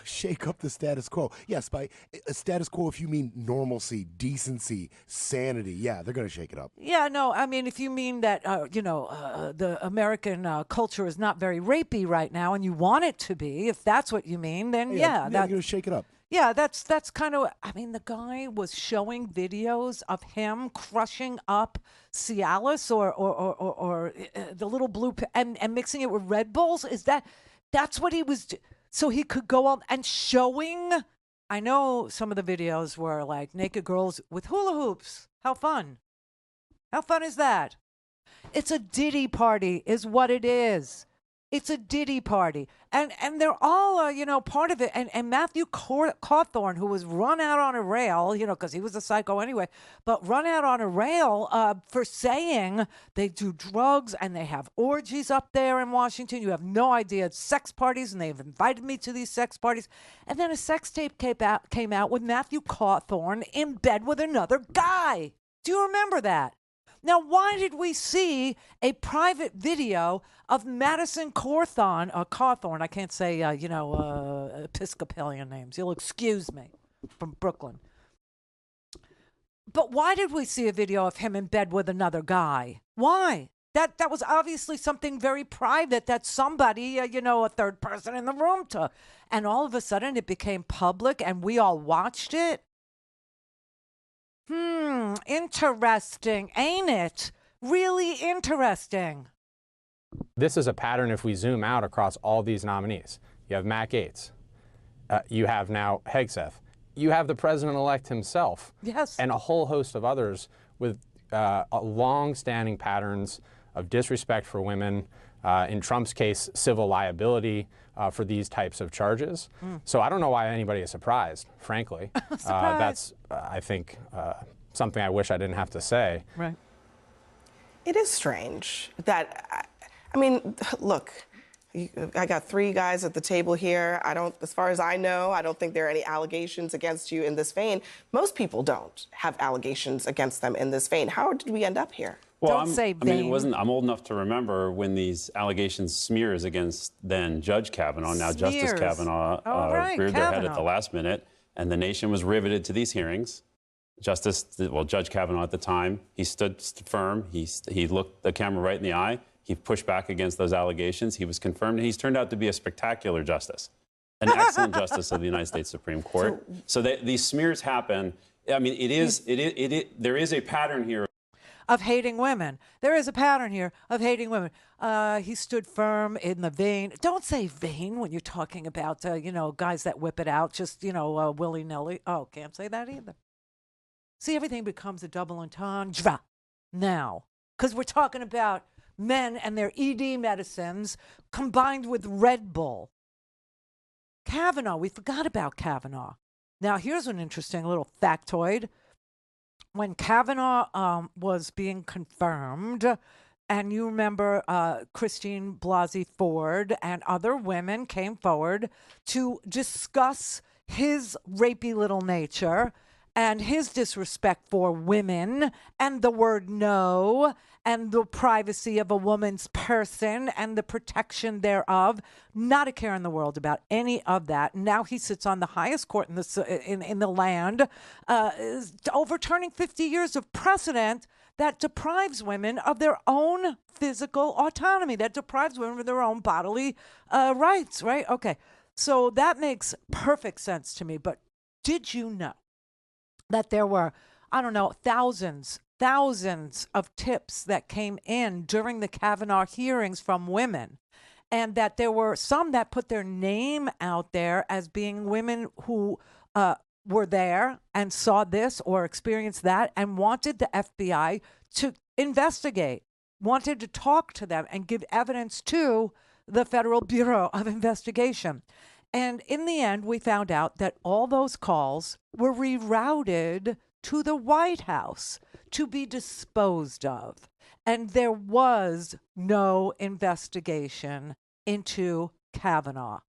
Shake up the status quo. Yes, by status quo, if you mean normalcy, decency, sanity, yeah, they're going to shake it up. Yeah, no, I mean, if you mean that, the American culture is not very rapey right now and you want it to be, if that's what you mean, then yeah. They're going to shake it up. Yeah, that's kind of, I mean, the guy was showing videos of him crushing up Cialis or the little blue, and mixing it with Red Bulls. That's what he was so he could go on and showing. I know some of the videos were like naked girls with hula hoops. How fun. How fun is that? It's a Diddy party is what it is. It's a Diddy party. And they're all, part of it. And Matthew Cawthorn, who was run out on a rail, because he was a psycho anyway, but run out on a rail for saying they do drugs and they have orgies up there in Washington. You have no idea. It's sex parties, and they've invited me to these sex parties. And then a sex tape came out with Matthew Cawthorn in bed with another guy. Do you remember that? Now, why did we see a private video of Madison Cawthorn? I can't say, Episcopalian names. You'll excuse me, from Brooklyn. But why did we see a video of him in bed with another guy? Why? That was obviously something very private that somebody, a third person in the room took. And all of a sudden it became public and we all watched it. Interesting, ain't it? Really interesting. This is a pattern if we zoom out across all these nominees. You have Matt Gaetz. You have now Hegseth. You have the president-elect himself. Yes. And a whole host of others with long-standing patterns of disrespect for women, in Trump's case, civil liability for these types of charges. So I don't know why anybody is surprised, frankly. That's, I think, something I wish I didn't have to say. Right. It is strange that, I mean, look, I got three guys at the table here. As far as I know, I don't think there are any allegations against you in this vein. Most people don't have allegations against them in this vein. How did we end up here? Well, I'm old enough to remember when these allegations smears agained then Judge Kavanaugh, now Justice Kavanaugh, reared their head at the last minute, and the nation was riveted to these hearings. Judge Kavanaugh at the time, he stood firm. He looked the camera right in the eye. He pushed back against those allegations. He was confirmed, and he's turned out to be a spectacular justice, an excellent justice of the United States Supreme Court. So these smears happen. I mean, there is a pattern here of hating women. There is a pattern here of hating women. He stood firm in the vein. Don't say vein when you're talking about, guys that whip it out, just, willy-nilly. Oh, can't say that either. See, everything becomes a double entendre now, because we're talking about men and their ED medicines combined with Red Bull. Kavanaugh, we forgot about Kavanaugh. Now, here's an interesting little factoid. When Kavanaugh was being confirmed, and you remember Christine Blasey Ford and other women came forward to discuss his rapey little nature and his disrespect for women and the word no and the privacy of a woman's person and the protection thereof. Not a care in the world about any of that. Now he sits on the highest court in the land, overturning 50 years of precedent that deprives women of their own physical autonomy, that deprives women of their own bodily rights, right? Okay, so that makes perfect sense to me. But did you know that there were, thousands of tips that came in during the Kavanaugh hearings from women, and that there were some that put their name out there as being women who were there and saw this or experienced that and wanted the FBI to investigate? wanted to talk to them and give evidence to the Federal Bureau of Investigation. And in the end, we found out that all those calls were rerouted to the White House to be disposed of. And there was no investigation into Kavanaugh.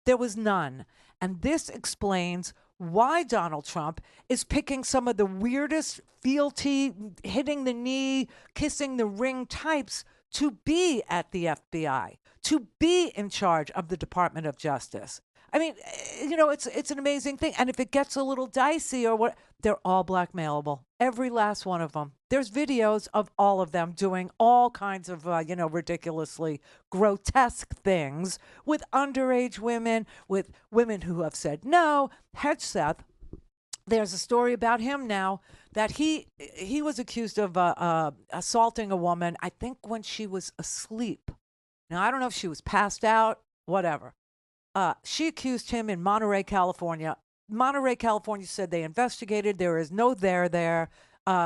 There was none. And this explains why Donald Trump is picking some of the weirdest, fealty, hitting the knee, kissing the ring types to be at the FBI, to be in charge of the Department of Justice. I mean, you know, it's an amazing thing. And if it gets a little dicey or what, they're all blackmailable. Every last one of them. There's videos of all of them doing all kinds of, ridiculously grotesque things with underage women, with women who have said no. Hedgeseth, there's a story about him now that he was accused of assaulting a woman, I think when she was asleep. Now, I don't know if she was passed out, whatever. She accused him in Monterey, California. Monterey, California said they investigated. There is no there,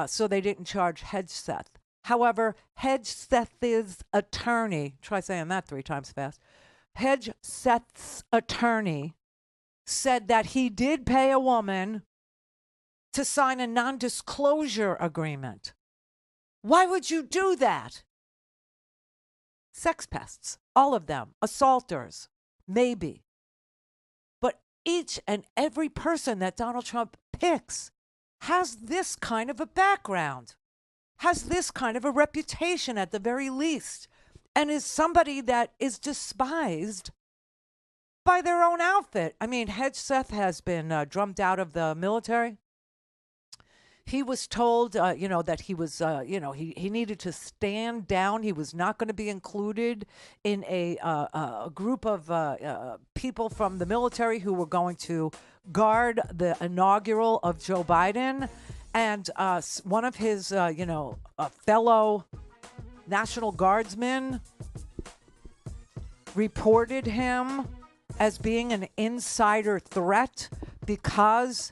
so they didn't charge Hedgeseth. However, Hedgeseth's attorney, try saying that 3 times fast, Hedgeseth's attorney said that he did pay a woman to sign a non-disclosure agreement. Why would you do that? Sex pests, all of them, assaulters. Maybe. But each and every person that Donald Trump picks has this kind of a background, has this kind of a reputation at the very least, and is somebody that is despised by their own outfit. I mean, Hedgeseth has been drummed out of the military. He was told, that he was, he needed to stand down. He was not going to be included in a group of people from the military who were going to guard the inaugural of Joe Biden. And one of his, fellow National Guardsmen reported him as being an insider threat because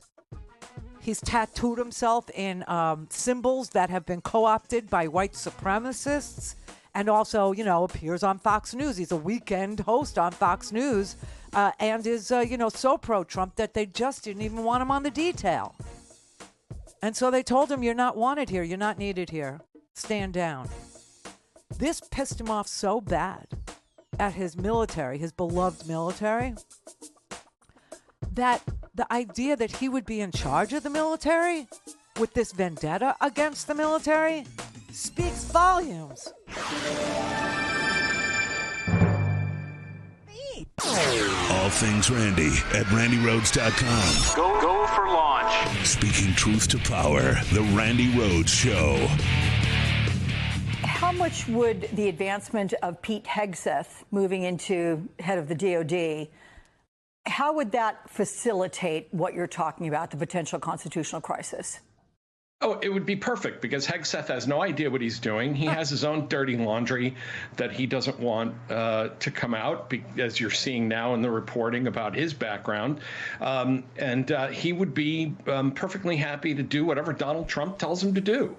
he's tattooed himself in symbols that have been co-opted by white supremacists, and also, appears on Fox News. He's a weekend host on Fox News, and is, so pro-Trump that they just didn't even want him on the detail. And so they told him, you're not wanted here. You're not needed here. Stand down. This pissed him off so bad at his military, his beloved military, that the idea that he would be in charge of the military with this vendetta against the military speaks volumes. All things Randi at RandiRhodes.com. Go for launch. Speaking truth to power, the Randi Rhodes Show. How much would the advancement of Pete Hegseth moving into head of the DOD, how would that facilitate what you're talking about, the potential constitutional crisis? Oh, it would be perfect because Hegseth has no idea what he's doing. He has his own dirty laundry that he doesn't want to come out, as you're seeing now in the reporting about his background. And he would be perfectly happy to do whatever Donald Trump tells him to do.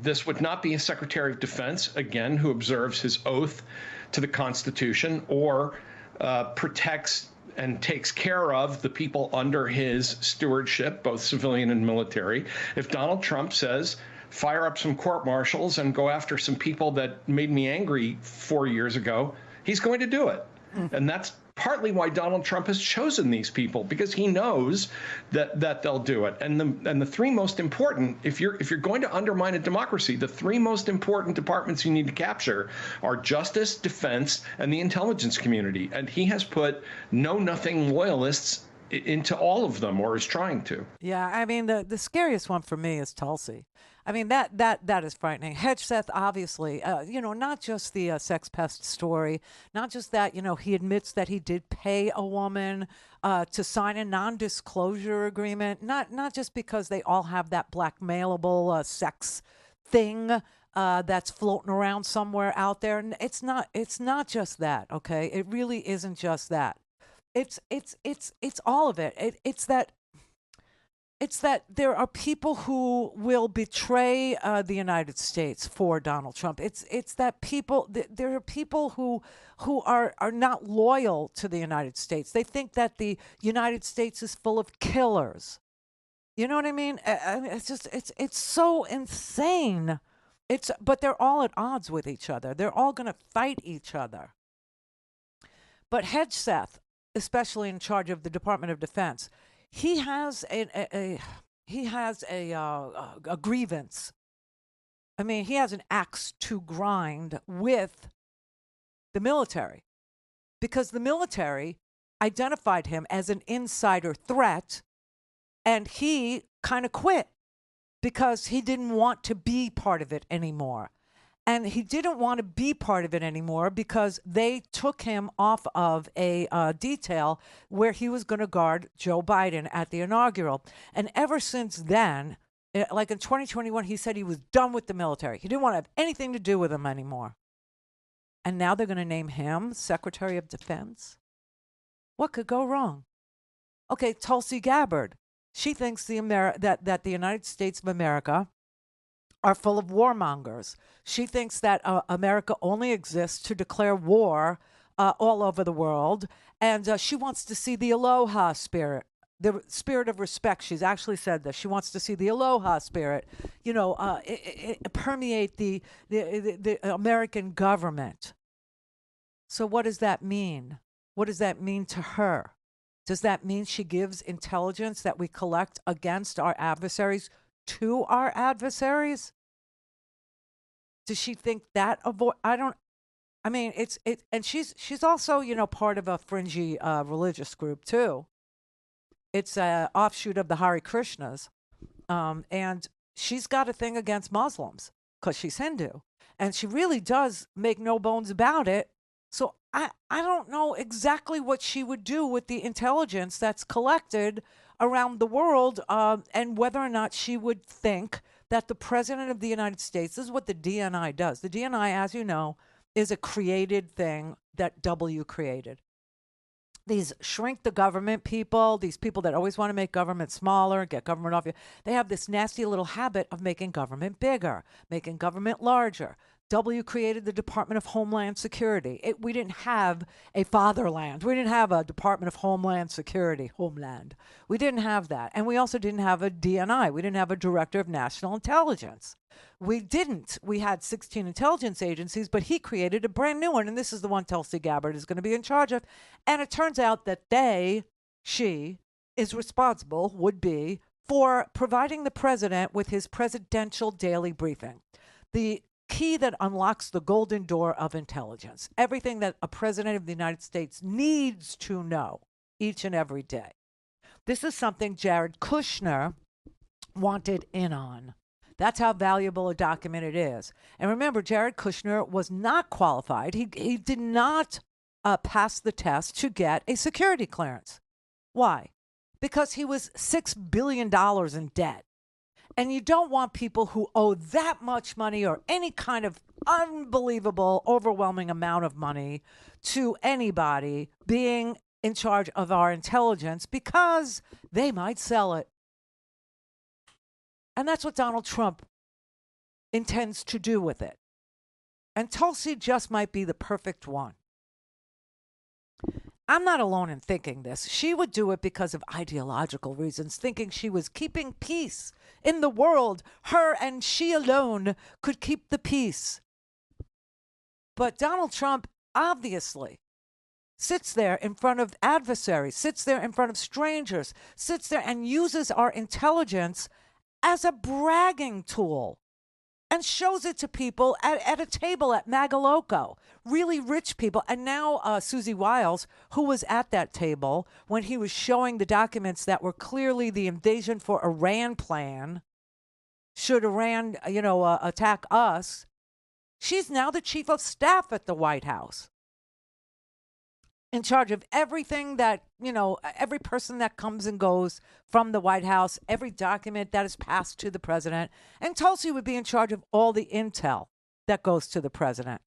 This would not be a Secretary of Defense, again, who observes his oath to the Constitution or protects and takes care of the people under his stewardship, both civilian and military. If Donald Trump says, fire up some court martials and go after some people that made me angry 4 years ago, he's going to do it. And that's partly why Donald Trump has chosen these people, because he knows that they'll do it. And the 3 most important, if you're going to undermine a democracy, the 3 most important departments you need to capture are justice, defense, and the intelligence community. And he has put know-nothing loyalists into all of them, or is trying to. Yeah, I mean, the scariest one for me is Tulsi. I mean, that is frightening. Hedgeseth, obviously, not just the sex pest story, not just that, he admits that he did pay a woman to sign a non-disclosure agreement, not just because they all have that blackmailable sex thing that's floating around somewhere out there. And it's not just that, okay? It really isn't just that. It's all of it. It's that It's that there are people who will betray the United States for Donald Trump. It's that people there are people who are not loyal to the United States. They think that the United States is full of killers. You know what I mean? It's just it's so insane. But they're all at odds with each other. They're all going to fight each other. But Hegseth, especially in charge of the Department of Defense, he has a grievance. I mean, he has an axe to grind with the military, because the military identified him as an insider threat, and he kind of quit because he didn't want to be part of it anymore. And he didn't want to be part of it anymore because they took him off of a detail where he was going to guard Joe Biden at the inaugural. And ever since then, like in 2021, he said he was done with the military. He didn't want to have anything to do with them anymore. And now they're going to name him Secretary of Defense? What could go wrong? Okay, Tulsi Gabbard. She thinks that the United States of America are full of warmongers. She thinks that America only exists to declare war all over the world, and she wants to see the aloha spirit, the spirit of respect. She's actually said this. She wants to see the aloha spirit, permeate the American government. So what does that mean? What does that mean to her? Does that mean she gives intelligence that we collect against our adversaries to our adversaries? Does she think that and she's also, part of a fringy religious group too. It's an offshoot of the Hare Krishnas. And she's got a thing against Muslims because she's Hindu. And she really does make no bones about it. So I don't know exactly what she would do with the intelligence that's collected around the world, and whether or not she would think that the President of the United States, this is what the DNI does. The DNI, as you know, is a created thing that W created. These shrink the government people, these people that always want to make government smaller, get government off you, they have this nasty little habit of making government bigger, making government larger. W created the Department of Homeland Security. We didn't have a fatherland. We didn't have a Department of Homeland Security, Homeland. We didn't have that. And we also didn't have a DNI. We didn't have a Director of National Intelligence. We didn't. We had 16 intelligence agencies, but he created a brand new one, and this is the one Tulsi Gabbard is going to be in charge of. And it turns out that she is responsible, would be, for providing the president with his presidential daily briefing. The key that unlocks the golden door of intelligence. Everything that a president of the United States needs to know each and every day. This is something Jared Kushner wanted in on. That's how valuable a document it is. And remember, Jared Kushner was not qualified. He did not pass the test to get a security clearance. Why? Because he was $6 billion in debt. And you don't want people who owe that much money or any kind of unbelievable, overwhelming amount of money to anybody being in charge of our intelligence, because they might sell it. And that's what Donald Trump intends to do with it. And Tulsi just might be the perfect one. I'm not alone in thinking this. She would do it because of ideological reasons, thinking she was keeping peace in the world. Her and she alone could keep the peace. But Donald Trump obviously sits there in front of adversaries, sits there in front of strangers, sits there and uses our intelligence as a bragging tool and shows it to people at a table at Magaloco, really rich people. And now Susie Wiles, who was at that table when he was showing the documents that were clearly the invasion for Iran plan, should Iran, attack us, she's now the chief of staff at the White House, in charge of everything that, every person that comes and goes from the White House, every document that is passed to the president. And Tulsi would be in charge of all the intel that goes to the president.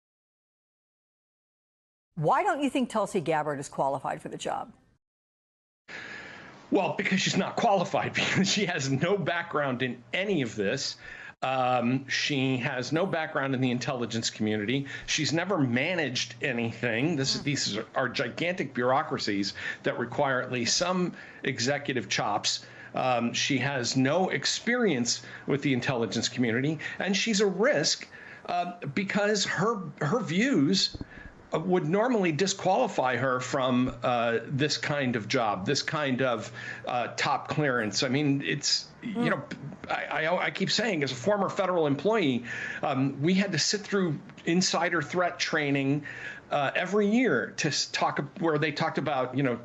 Why don't you think Tulsi Gabbard is qualified for the job? Well, because she's not qualified, because she has no background in any of this. She has no background in the intelligence community. She's never managed anything. These are gigantic bureaucracies that require at least some executive chops. She has no experience with the intelligence community, and she's a risk because her views would normally disqualify her from this kind of job, this kind of top clearance. I mean, it's, you know, I keep saying, as a former federal employee, we had to sit through insider threat training every year to talk, where they talked about, you know,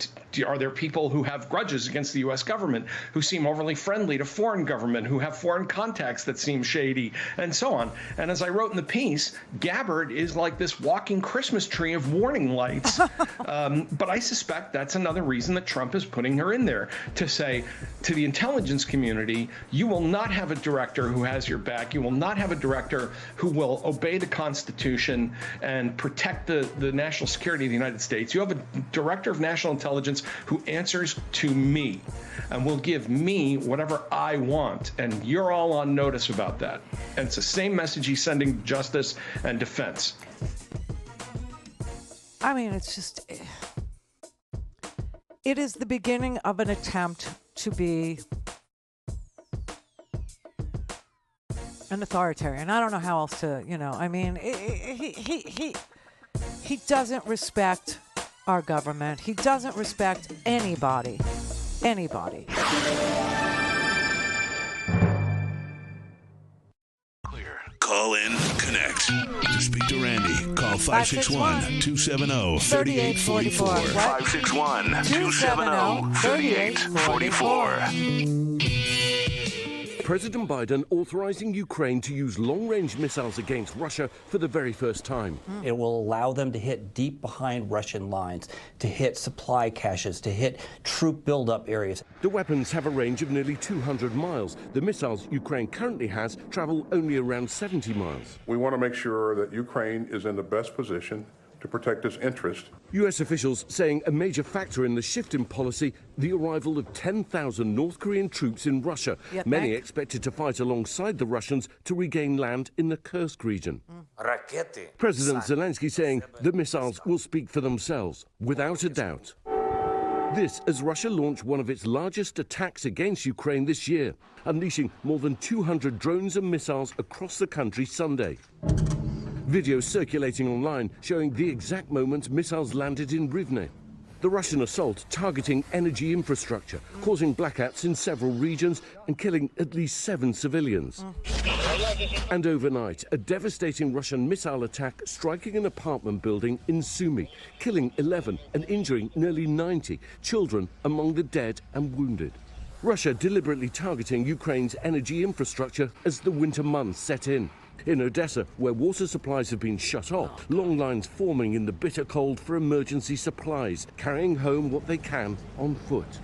are there people who have grudges against the U.S. government, who seem overly friendly to foreign government, who have foreign contacts that seem shady, and so on. And as I wrote in the piece, Gabbard is like this walking Christmas tree of warning lights. But I suspect that's another reason that Trump is putting her in there, to say to the intelligence community, you will not have a director who has your back. You will not have a director who will obey the Constitution and protect the national security of the United States. You have a director of national intelligence who answers to me and will give me whatever I want. And you're all on notice about that. And it's the same message he's sending to justice and defense. I mean, it's just, it is the beginning of an attempt to be an authoritarian. I don't know how else to, you know, I mean, he doesn't respect our government. He doesn't respect anybody. Anybody. Call in, connect. To speak to Randi, call 561-270-3844. 561-270-3844. President Biden authorizing Ukraine to use long-range missiles against Russia for the very first time. It will allow them to hit deep behind Russian lines, to hit supply caches, to hit troop buildup areas. The weapons have a range of nearly 200 miles. The missiles Ukraine currently has travel only around 70 miles. We want to make sure that Ukraine is in the best position to protect its interest. U.S. officials saying a major factor in the shift in policy, the arrival of 10,000 North Korean troops in Russia, many expected to fight alongside the Russians to regain land in the Kursk region. President Zelensky saying the missiles will speak for themselves, without a doubt. This as Russia launched one of its largest attacks against Ukraine this year, unleashing more than 200 drones and missiles across the country Sunday. Videos circulating online showing the exact moment missiles landed in Rivne. The Russian assault targeting energy infrastructure, causing blackouts in several regions and killing at least 7 civilians. And overnight, a devastating Russian missile attack striking an apartment building in Sumy, killing 11 and injuring nearly 90 children among the dead and wounded. Russia deliberately targeting Ukraine's energy infrastructure as the winter months set in. In Odessa, where water supplies have been shut off, long lines forming in the bitter cold for emergency supplies, carrying home what they can on foot.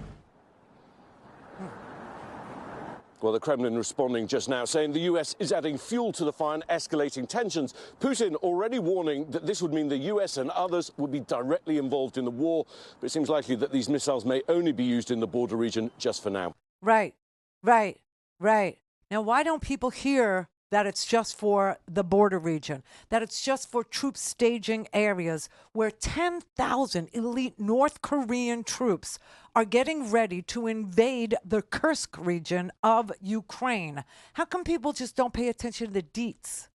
Well, the Kremlin responding just now, saying the US is adding fuel to the fire and escalating tensions. Putin already warning that this would mean the US and others would be directly involved in the war. But it seems likely that these missiles may only be used in the border region just for now. Right. Now, why don't people hear that it's just for the border region, that it's just for troop staging areas where 10,000 elite North Korean troops are getting ready to invade the Kursk region of Ukraine? How come people just don't pay attention to the deets?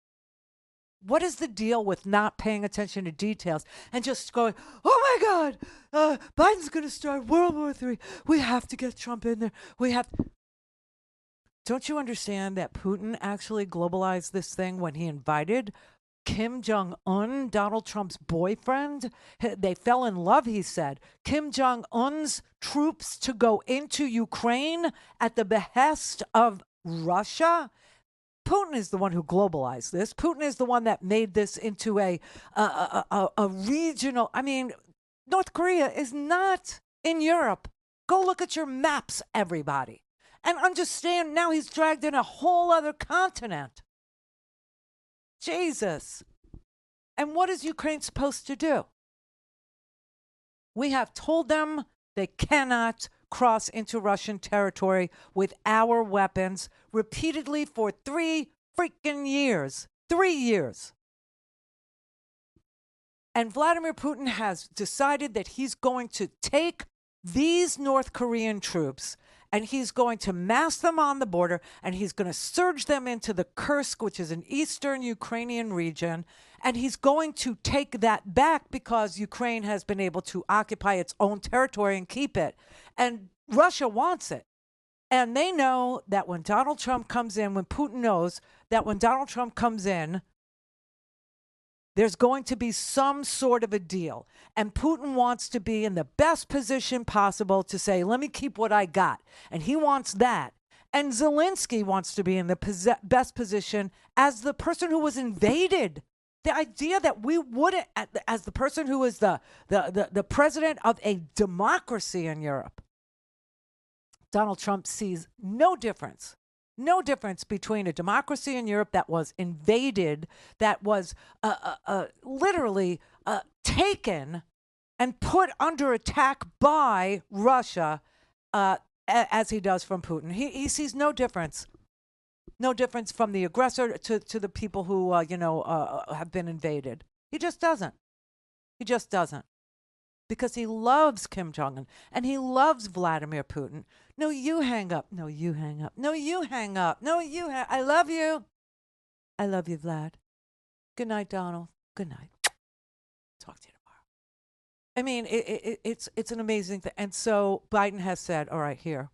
What is the deal with not paying attention to details and just going, oh my God, Biden's going to start World War III. We have to get Trump in there. Don't you understand that Putin actually globalized this thing when he invited Kim Jong-un, Donald Trump's boyfriend? They fell in love, he said. Kim Jong-un's troops to go into Ukraine at the behest of Russia? Putin is the one who globalized this. Putin is the one that made this into a regional. I mean, North Korea is not in Europe. Go look at your maps, everybody. And understand now he's dragged in a whole other continent. Jesus. And what is Ukraine supposed to do? We have told them they cannot cross into Russian territory with our weapons repeatedly for 3 freaking years. 3 years. And Vladimir Putin has decided that he's going to take these North Korean troops and he's going to mass them on the border and he's going to surge them into the Kursk, which is an eastern Ukrainian region. And he's going to take that back because Ukraine has been able to occupy its own territory and keep it. And Russia wants it. And they know that when Donald Trump comes in, when Putin knows that when Donald Trump comes in, there's going to be some sort of a deal. And Putin wants to be in the best position possible to say, let me keep what I got. And he wants that. And Zelensky wants to be in the best position as the person who was invaded. The idea that we wouldn't, as the person who is the president of a democracy in Europe, Donald Trump sees no difference. No difference between a democracy in Europe that was invaded, that was literally taken and put under attack by Russia, as he does from Putin. He sees no difference. No difference from the aggressor to the people who, have been invaded. He just doesn't. He just doesn't. Because he loves Kim Jong-un and he loves Vladimir Putin. No, you hang up. No, you hang up. No, you hang up. No, I love you. I love you, Vlad. Good night, Donald. Good night. Talk to you tomorrow. I mean, it's an amazing thing. And so Biden has said, all right, here.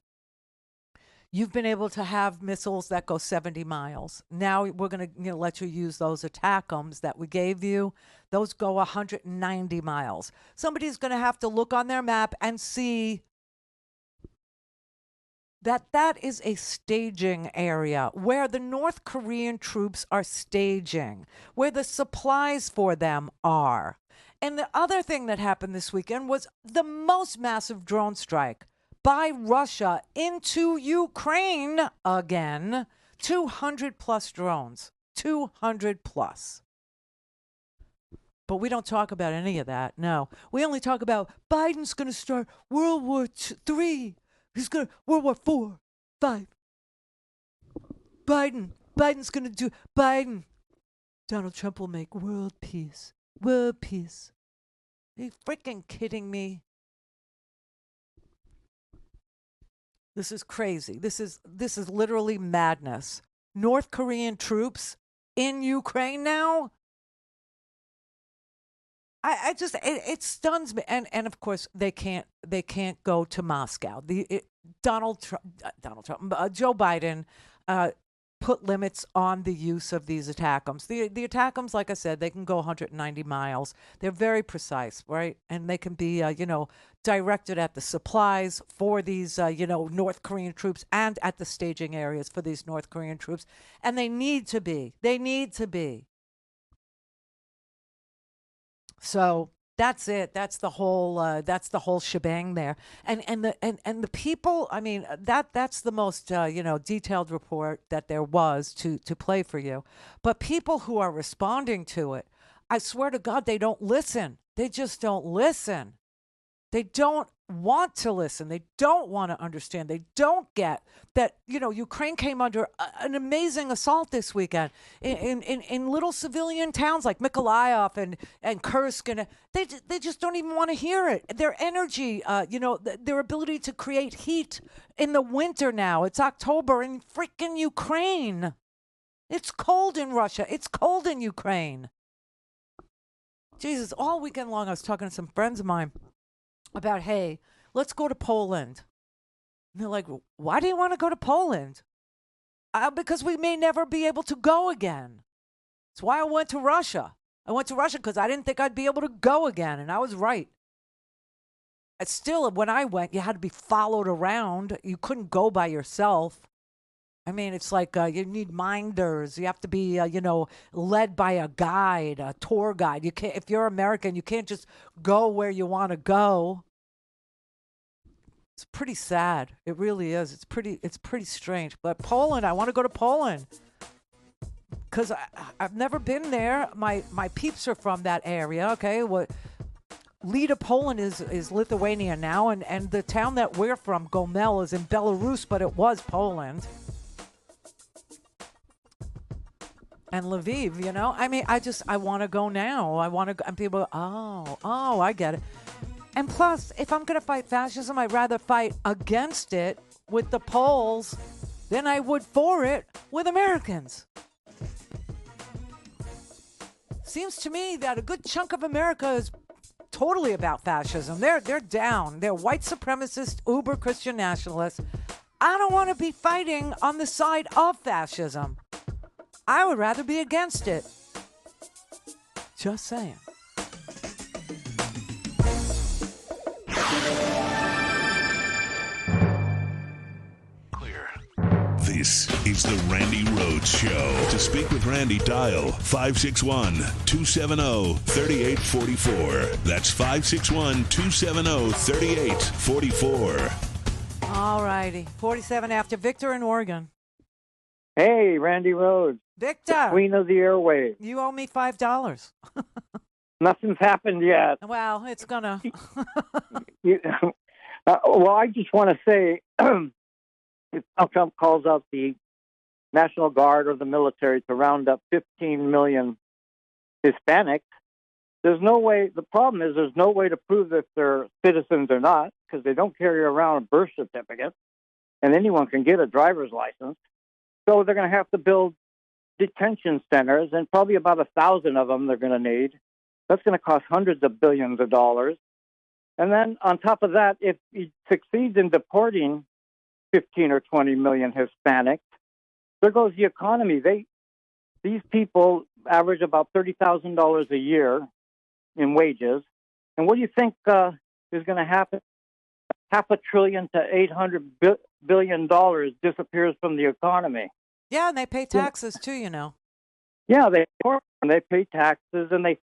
You've been able to have missiles that go 70 miles. Now we're going to let you use those ATACMS that we gave you. Those go 190 miles. Somebody's going to have to look on their map and see that is a staging area where the North Korean troops are staging, where the supplies for them are. And the other thing that happened this weekend was the most massive drone strike by Russia into Ukraine again. 200 plus drones. 200 plus. But we don't talk about any of that. No. We only talk about Biden's going to start World War III. He's going to World War IV, 5. Biden's going to do Biden. Donald Trump will make world peace. World peace. Are you freaking kidding me? This is crazy. This is literally madness. North Korean troops in Ukraine now? I just it stuns me, and of course they can't go to Moscow. Joe Biden put limits on the use of these ATACMS. The ATACMS, like I said, they can go 190 miles. They're very precise, right? And they can be directed at the supplies for these North Korean troops and at the staging areas for these North Korean troops, and they need to be. So that's it. That's the whole shebang there. And the people. I mean, that's the most detailed report that there was to play for you. But people who are responding to it, I swear to God, they don't listen. They just don't listen. They don't want to listen. They don't want to understand. They don't get that, Ukraine came under an amazing assault this weekend in little civilian towns like Mykolaiv and Kursk. And they just don't even want to hear it. Their energy, their ability to create heat in the winter now. It's October in freaking Ukraine. It's cold in Russia. It's cold in Ukraine. Jesus, all weekend long I was talking to some friends of mine about, hey, let's go to Poland. And they're like, why do you want to go to Poland? Because we may never be able to go again. That's why I went to Russia. I went to Russia because I didn't think I'd be able to go again, and I was right. Still, when I went, you had to be followed around. You couldn't go by yourself. I mean, it's like you need minders. You have to be, led by a guide, a tour guide. You can't, if you're American, you can't just go where you want to go. It's pretty sad. It really is. It's pretty strange. But Poland, I want to go to Poland because I've never been there. My peeps are from that area. Okay, lead of Poland is Lithuania now, and the town that we're from, Gomel, is in Belarus, but it was Poland. And Lviv, you know, I mean, I want to go now. I want to go, and people, I get it. And plus, if I'm going to fight fascism, I'd rather fight against it with the Poles than I would for it with Americans. Seems to me that a good chunk of America is totally about fascism. They're down. They're white supremacist, uber Christian nationalists. I don't want to be fighting on the side of fascism. I would rather be against it. Just saying. This is the Randi Rhodes Show. To speak with Randi, dial 561-270-3844. That's 561-270-3844. All righty. 47 after. Victor in Oregon. Hey, Randi Rhodes. Victor. Queen of the airwaves. You owe me $5. Nothing's happened yet. Well, it's gonna. Well, I just want to say, if Trump calls out the National Guard or the military to round up 15 million Hispanics, there's no way. The problem is there's no way to prove if they're citizens or not, because they don't carry around a birth certificate, and anyone can get a driver's license. So they're going to have to build detention centers, and probably about 1,000 of them they're going to need. That's going to cost hundreds of billions of dollars. And then on top of that, if he succeeds in deporting 15 or 20 million Hispanics, there goes the economy. These people average about $30,000 a year in wages. And what do you think is going to happen? $500 billion to $800 billion disappears from the economy. Yeah, and they pay taxes too, you know. Yeah, they pay taxes, and they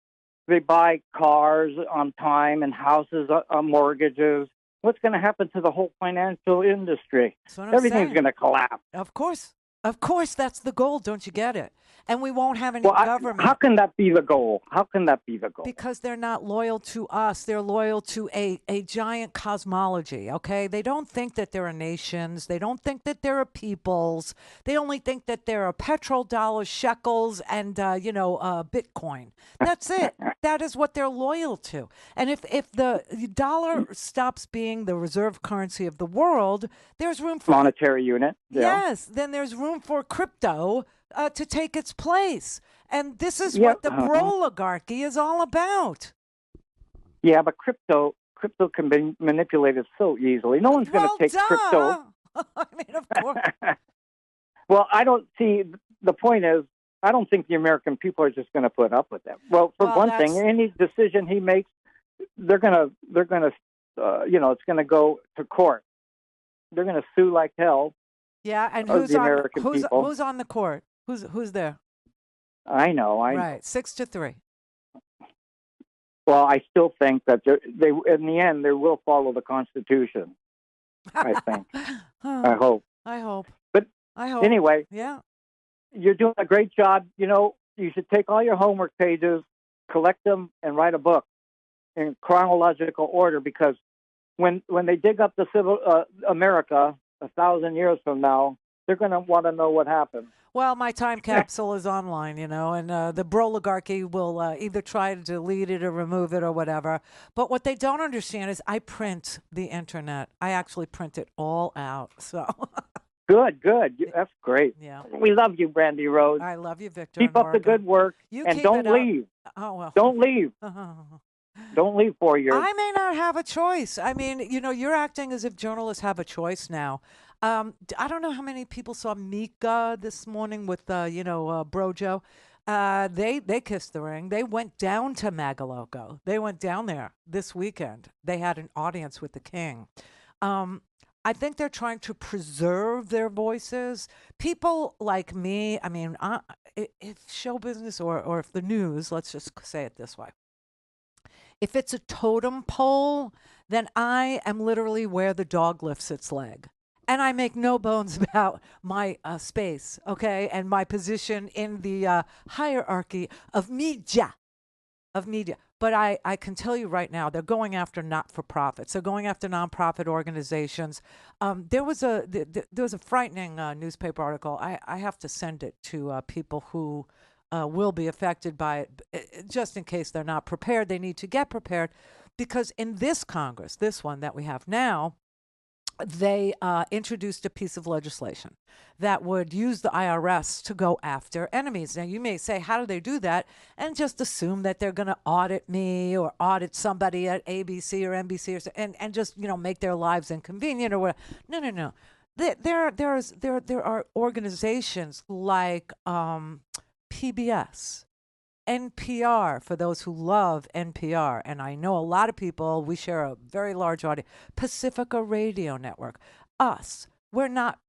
buy cars on time and houses on mortgages. What's going to happen to the whole financial industry? Everything's going to collapse. Of course, that's the goal. Don't you get it? And we won't have any government. How can that be the goal? How can that be the goal? Because they're not loyal to us. They're loyal to a giant cosmology, okay? They don't think that there are nations. They don't think that there are peoples. They only think that there are petrodollars, shekels, and, Bitcoin. That's it. That is what they're loyal to. And if the dollar stops being the reserve currency of the world, there's room for... monetary unit. Yeah. Yes. Then there's room for crypto to take its place. And this is what the oligarchy is all about. Yeah, but crypto can be manipulated so easily. No one's going to take crypto. I mean, of course. Well, I don't see, the point is, I don't think the American people are just going to put up with that. Well, for one thing, any decision he makes, it's going to go to court. They're going to sue like hell. Yeah, and who's on the court? Who's there? I know. Right, 6-3. Well, I still think that they in the end they will follow the Constitution. I think. I hope. But I hope. Anyway, yeah, you're doing a great job. You know, you should take all your homework pages, collect them, and write a book in chronological order. Because when they dig up the civil America 1,000 years from now, they're going to want to know what happened. Well, my time capsule is online, and the oligarchy will either try to delete it or remove it or whatever. But what they don't understand is I print the internet. I actually print it all out. So Good. That's great. Yeah. We love you, Randi Rhodes. I love you, Victor. Keep up the good work, and don't leave. Oh, well. Don't leave. Don't leave 4 years. I may not have a choice. I mean, you're acting as if journalists have a choice now. I don't know how many people saw Mika this morning with, Bro Joe. They kissed the ring. They went down to Magaloko. They went down there this weekend. They had an audience with the king. I think they're trying to preserve their voices. People like me, I mean, if show business or if the news, let's just say it this way. If it's a totem pole, then I am literally where the dog lifts its leg. And I make no bones about my space, okay, and my position in the hierarchy of media, of media. But I can tell you right now, they're going after not-for-profits. They're going after nonprofit organizations. There was a frightening newspaper article. I have to send it to people who will be affected by it, just in case they're not prepared. They need to get prepared, because in this Congress, this one that we have now, they introduced a piece of legislation that would use the IRS to go after enemies. Now, you may say, how do they do that? And just assume that they're going to audit me or audit somebody at ABC or NBC and just, make their lives inconvenient or whatever. No. There are organizations like PBS, NPR, for those who love NPR, and I know a lot of people, we share a very large audience. Pacifica Radio Network, us, we're not,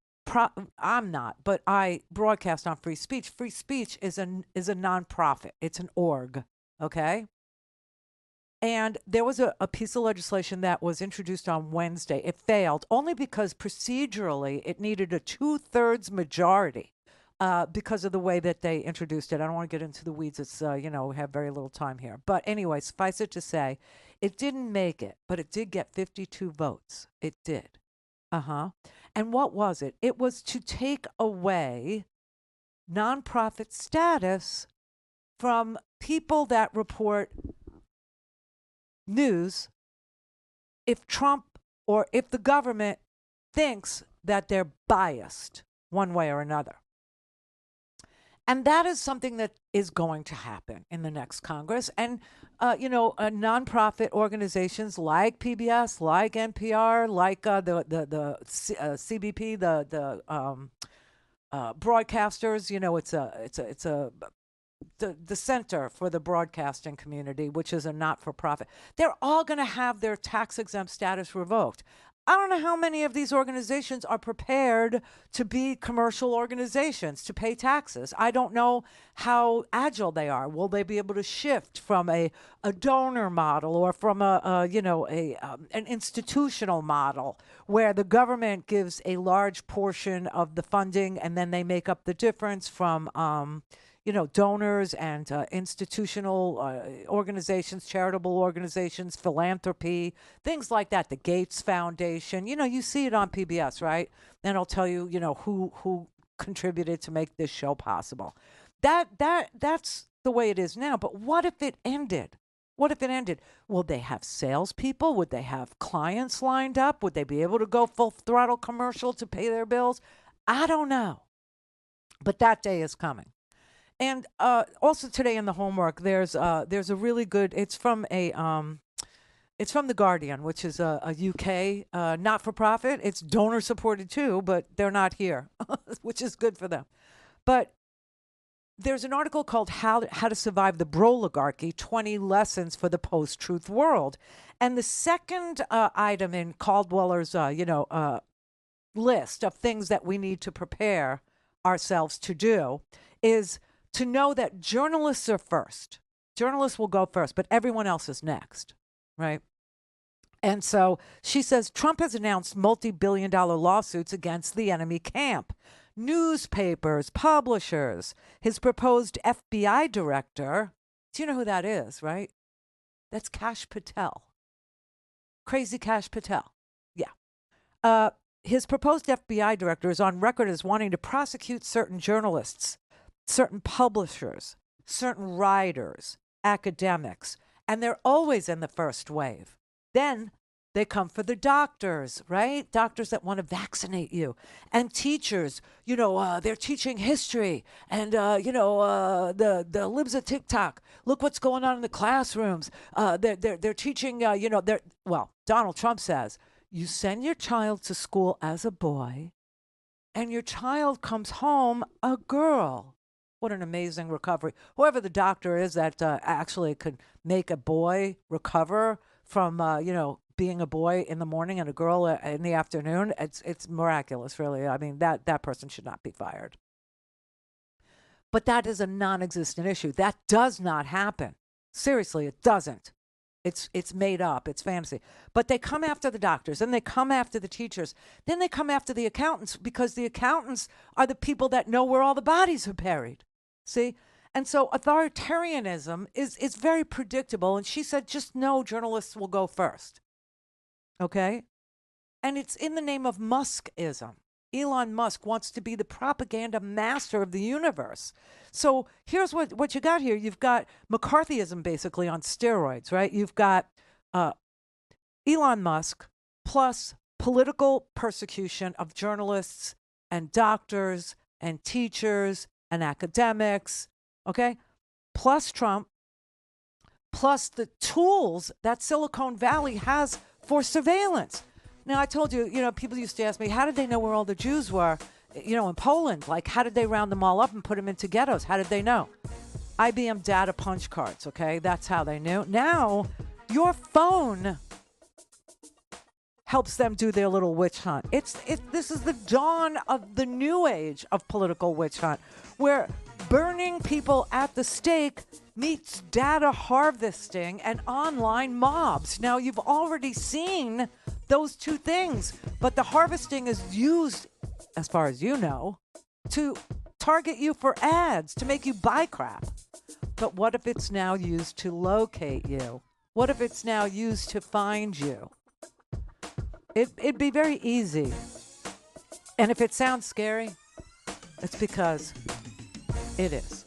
I'm not, but I broadcast on free speech. Free speech is a nonprofit. It's an org, okay? And there was a piece of legislation that was introduced on Wednesday. It failed only because procedurally it needed a 2/3 majority. Because of the way that they introduced it. I don't want to get into the weeds. It's, we have very little time here. But anyway, suffice it to say, it didn't make it, but it did get 52 votes. It did. And what was it? It was to take away nonprofit status from people that report news if Trump or if the government thinks that they're biased one way or another. And that is something that is going to happen in the next Congress. And, nonprofit organizations like PBS, like NPR, like the CBP, the broadcasters, it's the Center for the Broadcasting Community, which is a not-for-profit. They're all going to have their tax-exempt status revoked. I don't know how many of these organizations are prepared to be commercial organizations, to pay taxes. I don't know how agile they are. Will they be able to shift from a donor model or from an institutional model where the government gives a large portion of the funding and then they make up the difference from donors and institutional organizations, charitable organizations, philanthropy, things like that. The Gates Foundation, you see it on PBS, right? And I'll tell you, who contributed to make this show possible. That's the way it is now. But what if it ended? What if it ended? Will they have salespeople? Would they have clients lined up? Would they be able to go full throttle commercial to pay their bills? I don't know. But that day is coming. And also today in the homework, there's a really good. It's from The Guardian, which is a UK not-for-profit. It's donor supported too, but they're not here, which is good for them. But there's an article called "How to Survive the Broligarchy: 20 Lessons for the Post-Truth World," and the second item in Caldweller's list of things that we need to prepare ourselves to do is to know that journalists are first. Journalists will go first, but everyone else is next, right? And so she says Trump has announced multi-billion-dollar lawsuits against the enemy camp. Newspapers, publishers, his proposed FBI director. Do you know who that is, right? That's Kash Patel. Crazy Kash Patel. Yeah. His proposed FBI director is on record as wanting to prosecute certain journalists, certain publishers, certain writers, academics, and they're always in the first wave. Then they come for the doctors, right? Doctors that want to vaccinate you. And teachers, they're teaching history. And, the libs of TikTok. Look what's going on in the classrooms. They're teaching, Donald Trump says, you send your child to school as a boy, and your child comes home a girl. What an amazing recovery. Whoever the doctor is that actually could make a boy recover from, being a boy in the morning and a girl in the afternoon, it's miraculous, really. I mean, that person should not be fired. But that is a non-existent issue. That does not happen. Seriously, it doesn't. It's made up. It's fantasy. But they come after the doctors, and they come after the teachers. Then they come after the accountants, because the accountants are the people that know where all the bodies are buried. See? And so authoritarianism is very predictable. And she said, just know journalists will go first. Okay? And it's in the name of Muskism. Elon Musk wants to be the propaganda master of the universe. So here's what you got here. You've got McCarthyism basically on steroids, right? You've got Elon Musk plus political persecution of journalists and doctors and teachers and academics, okay? Plus Trump, plus the tools that Silicon Valley has for surveillance. Now, I told you, people used to ask me, how did they know where all the Jews were, in Poland? Like, how did they round them all up and put them into ghettos? How did they know? IBM data punch cards, okay? That's how they knew. Now, your phone helps them do their little witch hunt. This is the dawn of the new age of political witch hunt, where burning people at the stake meets data harvesting and online mobs. Now, you've already seen those two things, but the harvesting is used, as far as you know, to target you for ads, to make you buy crap. But what if it's now used to locate you? What if it's now used to find you? It'd be very easy. And if it sounds scary, it's because it is.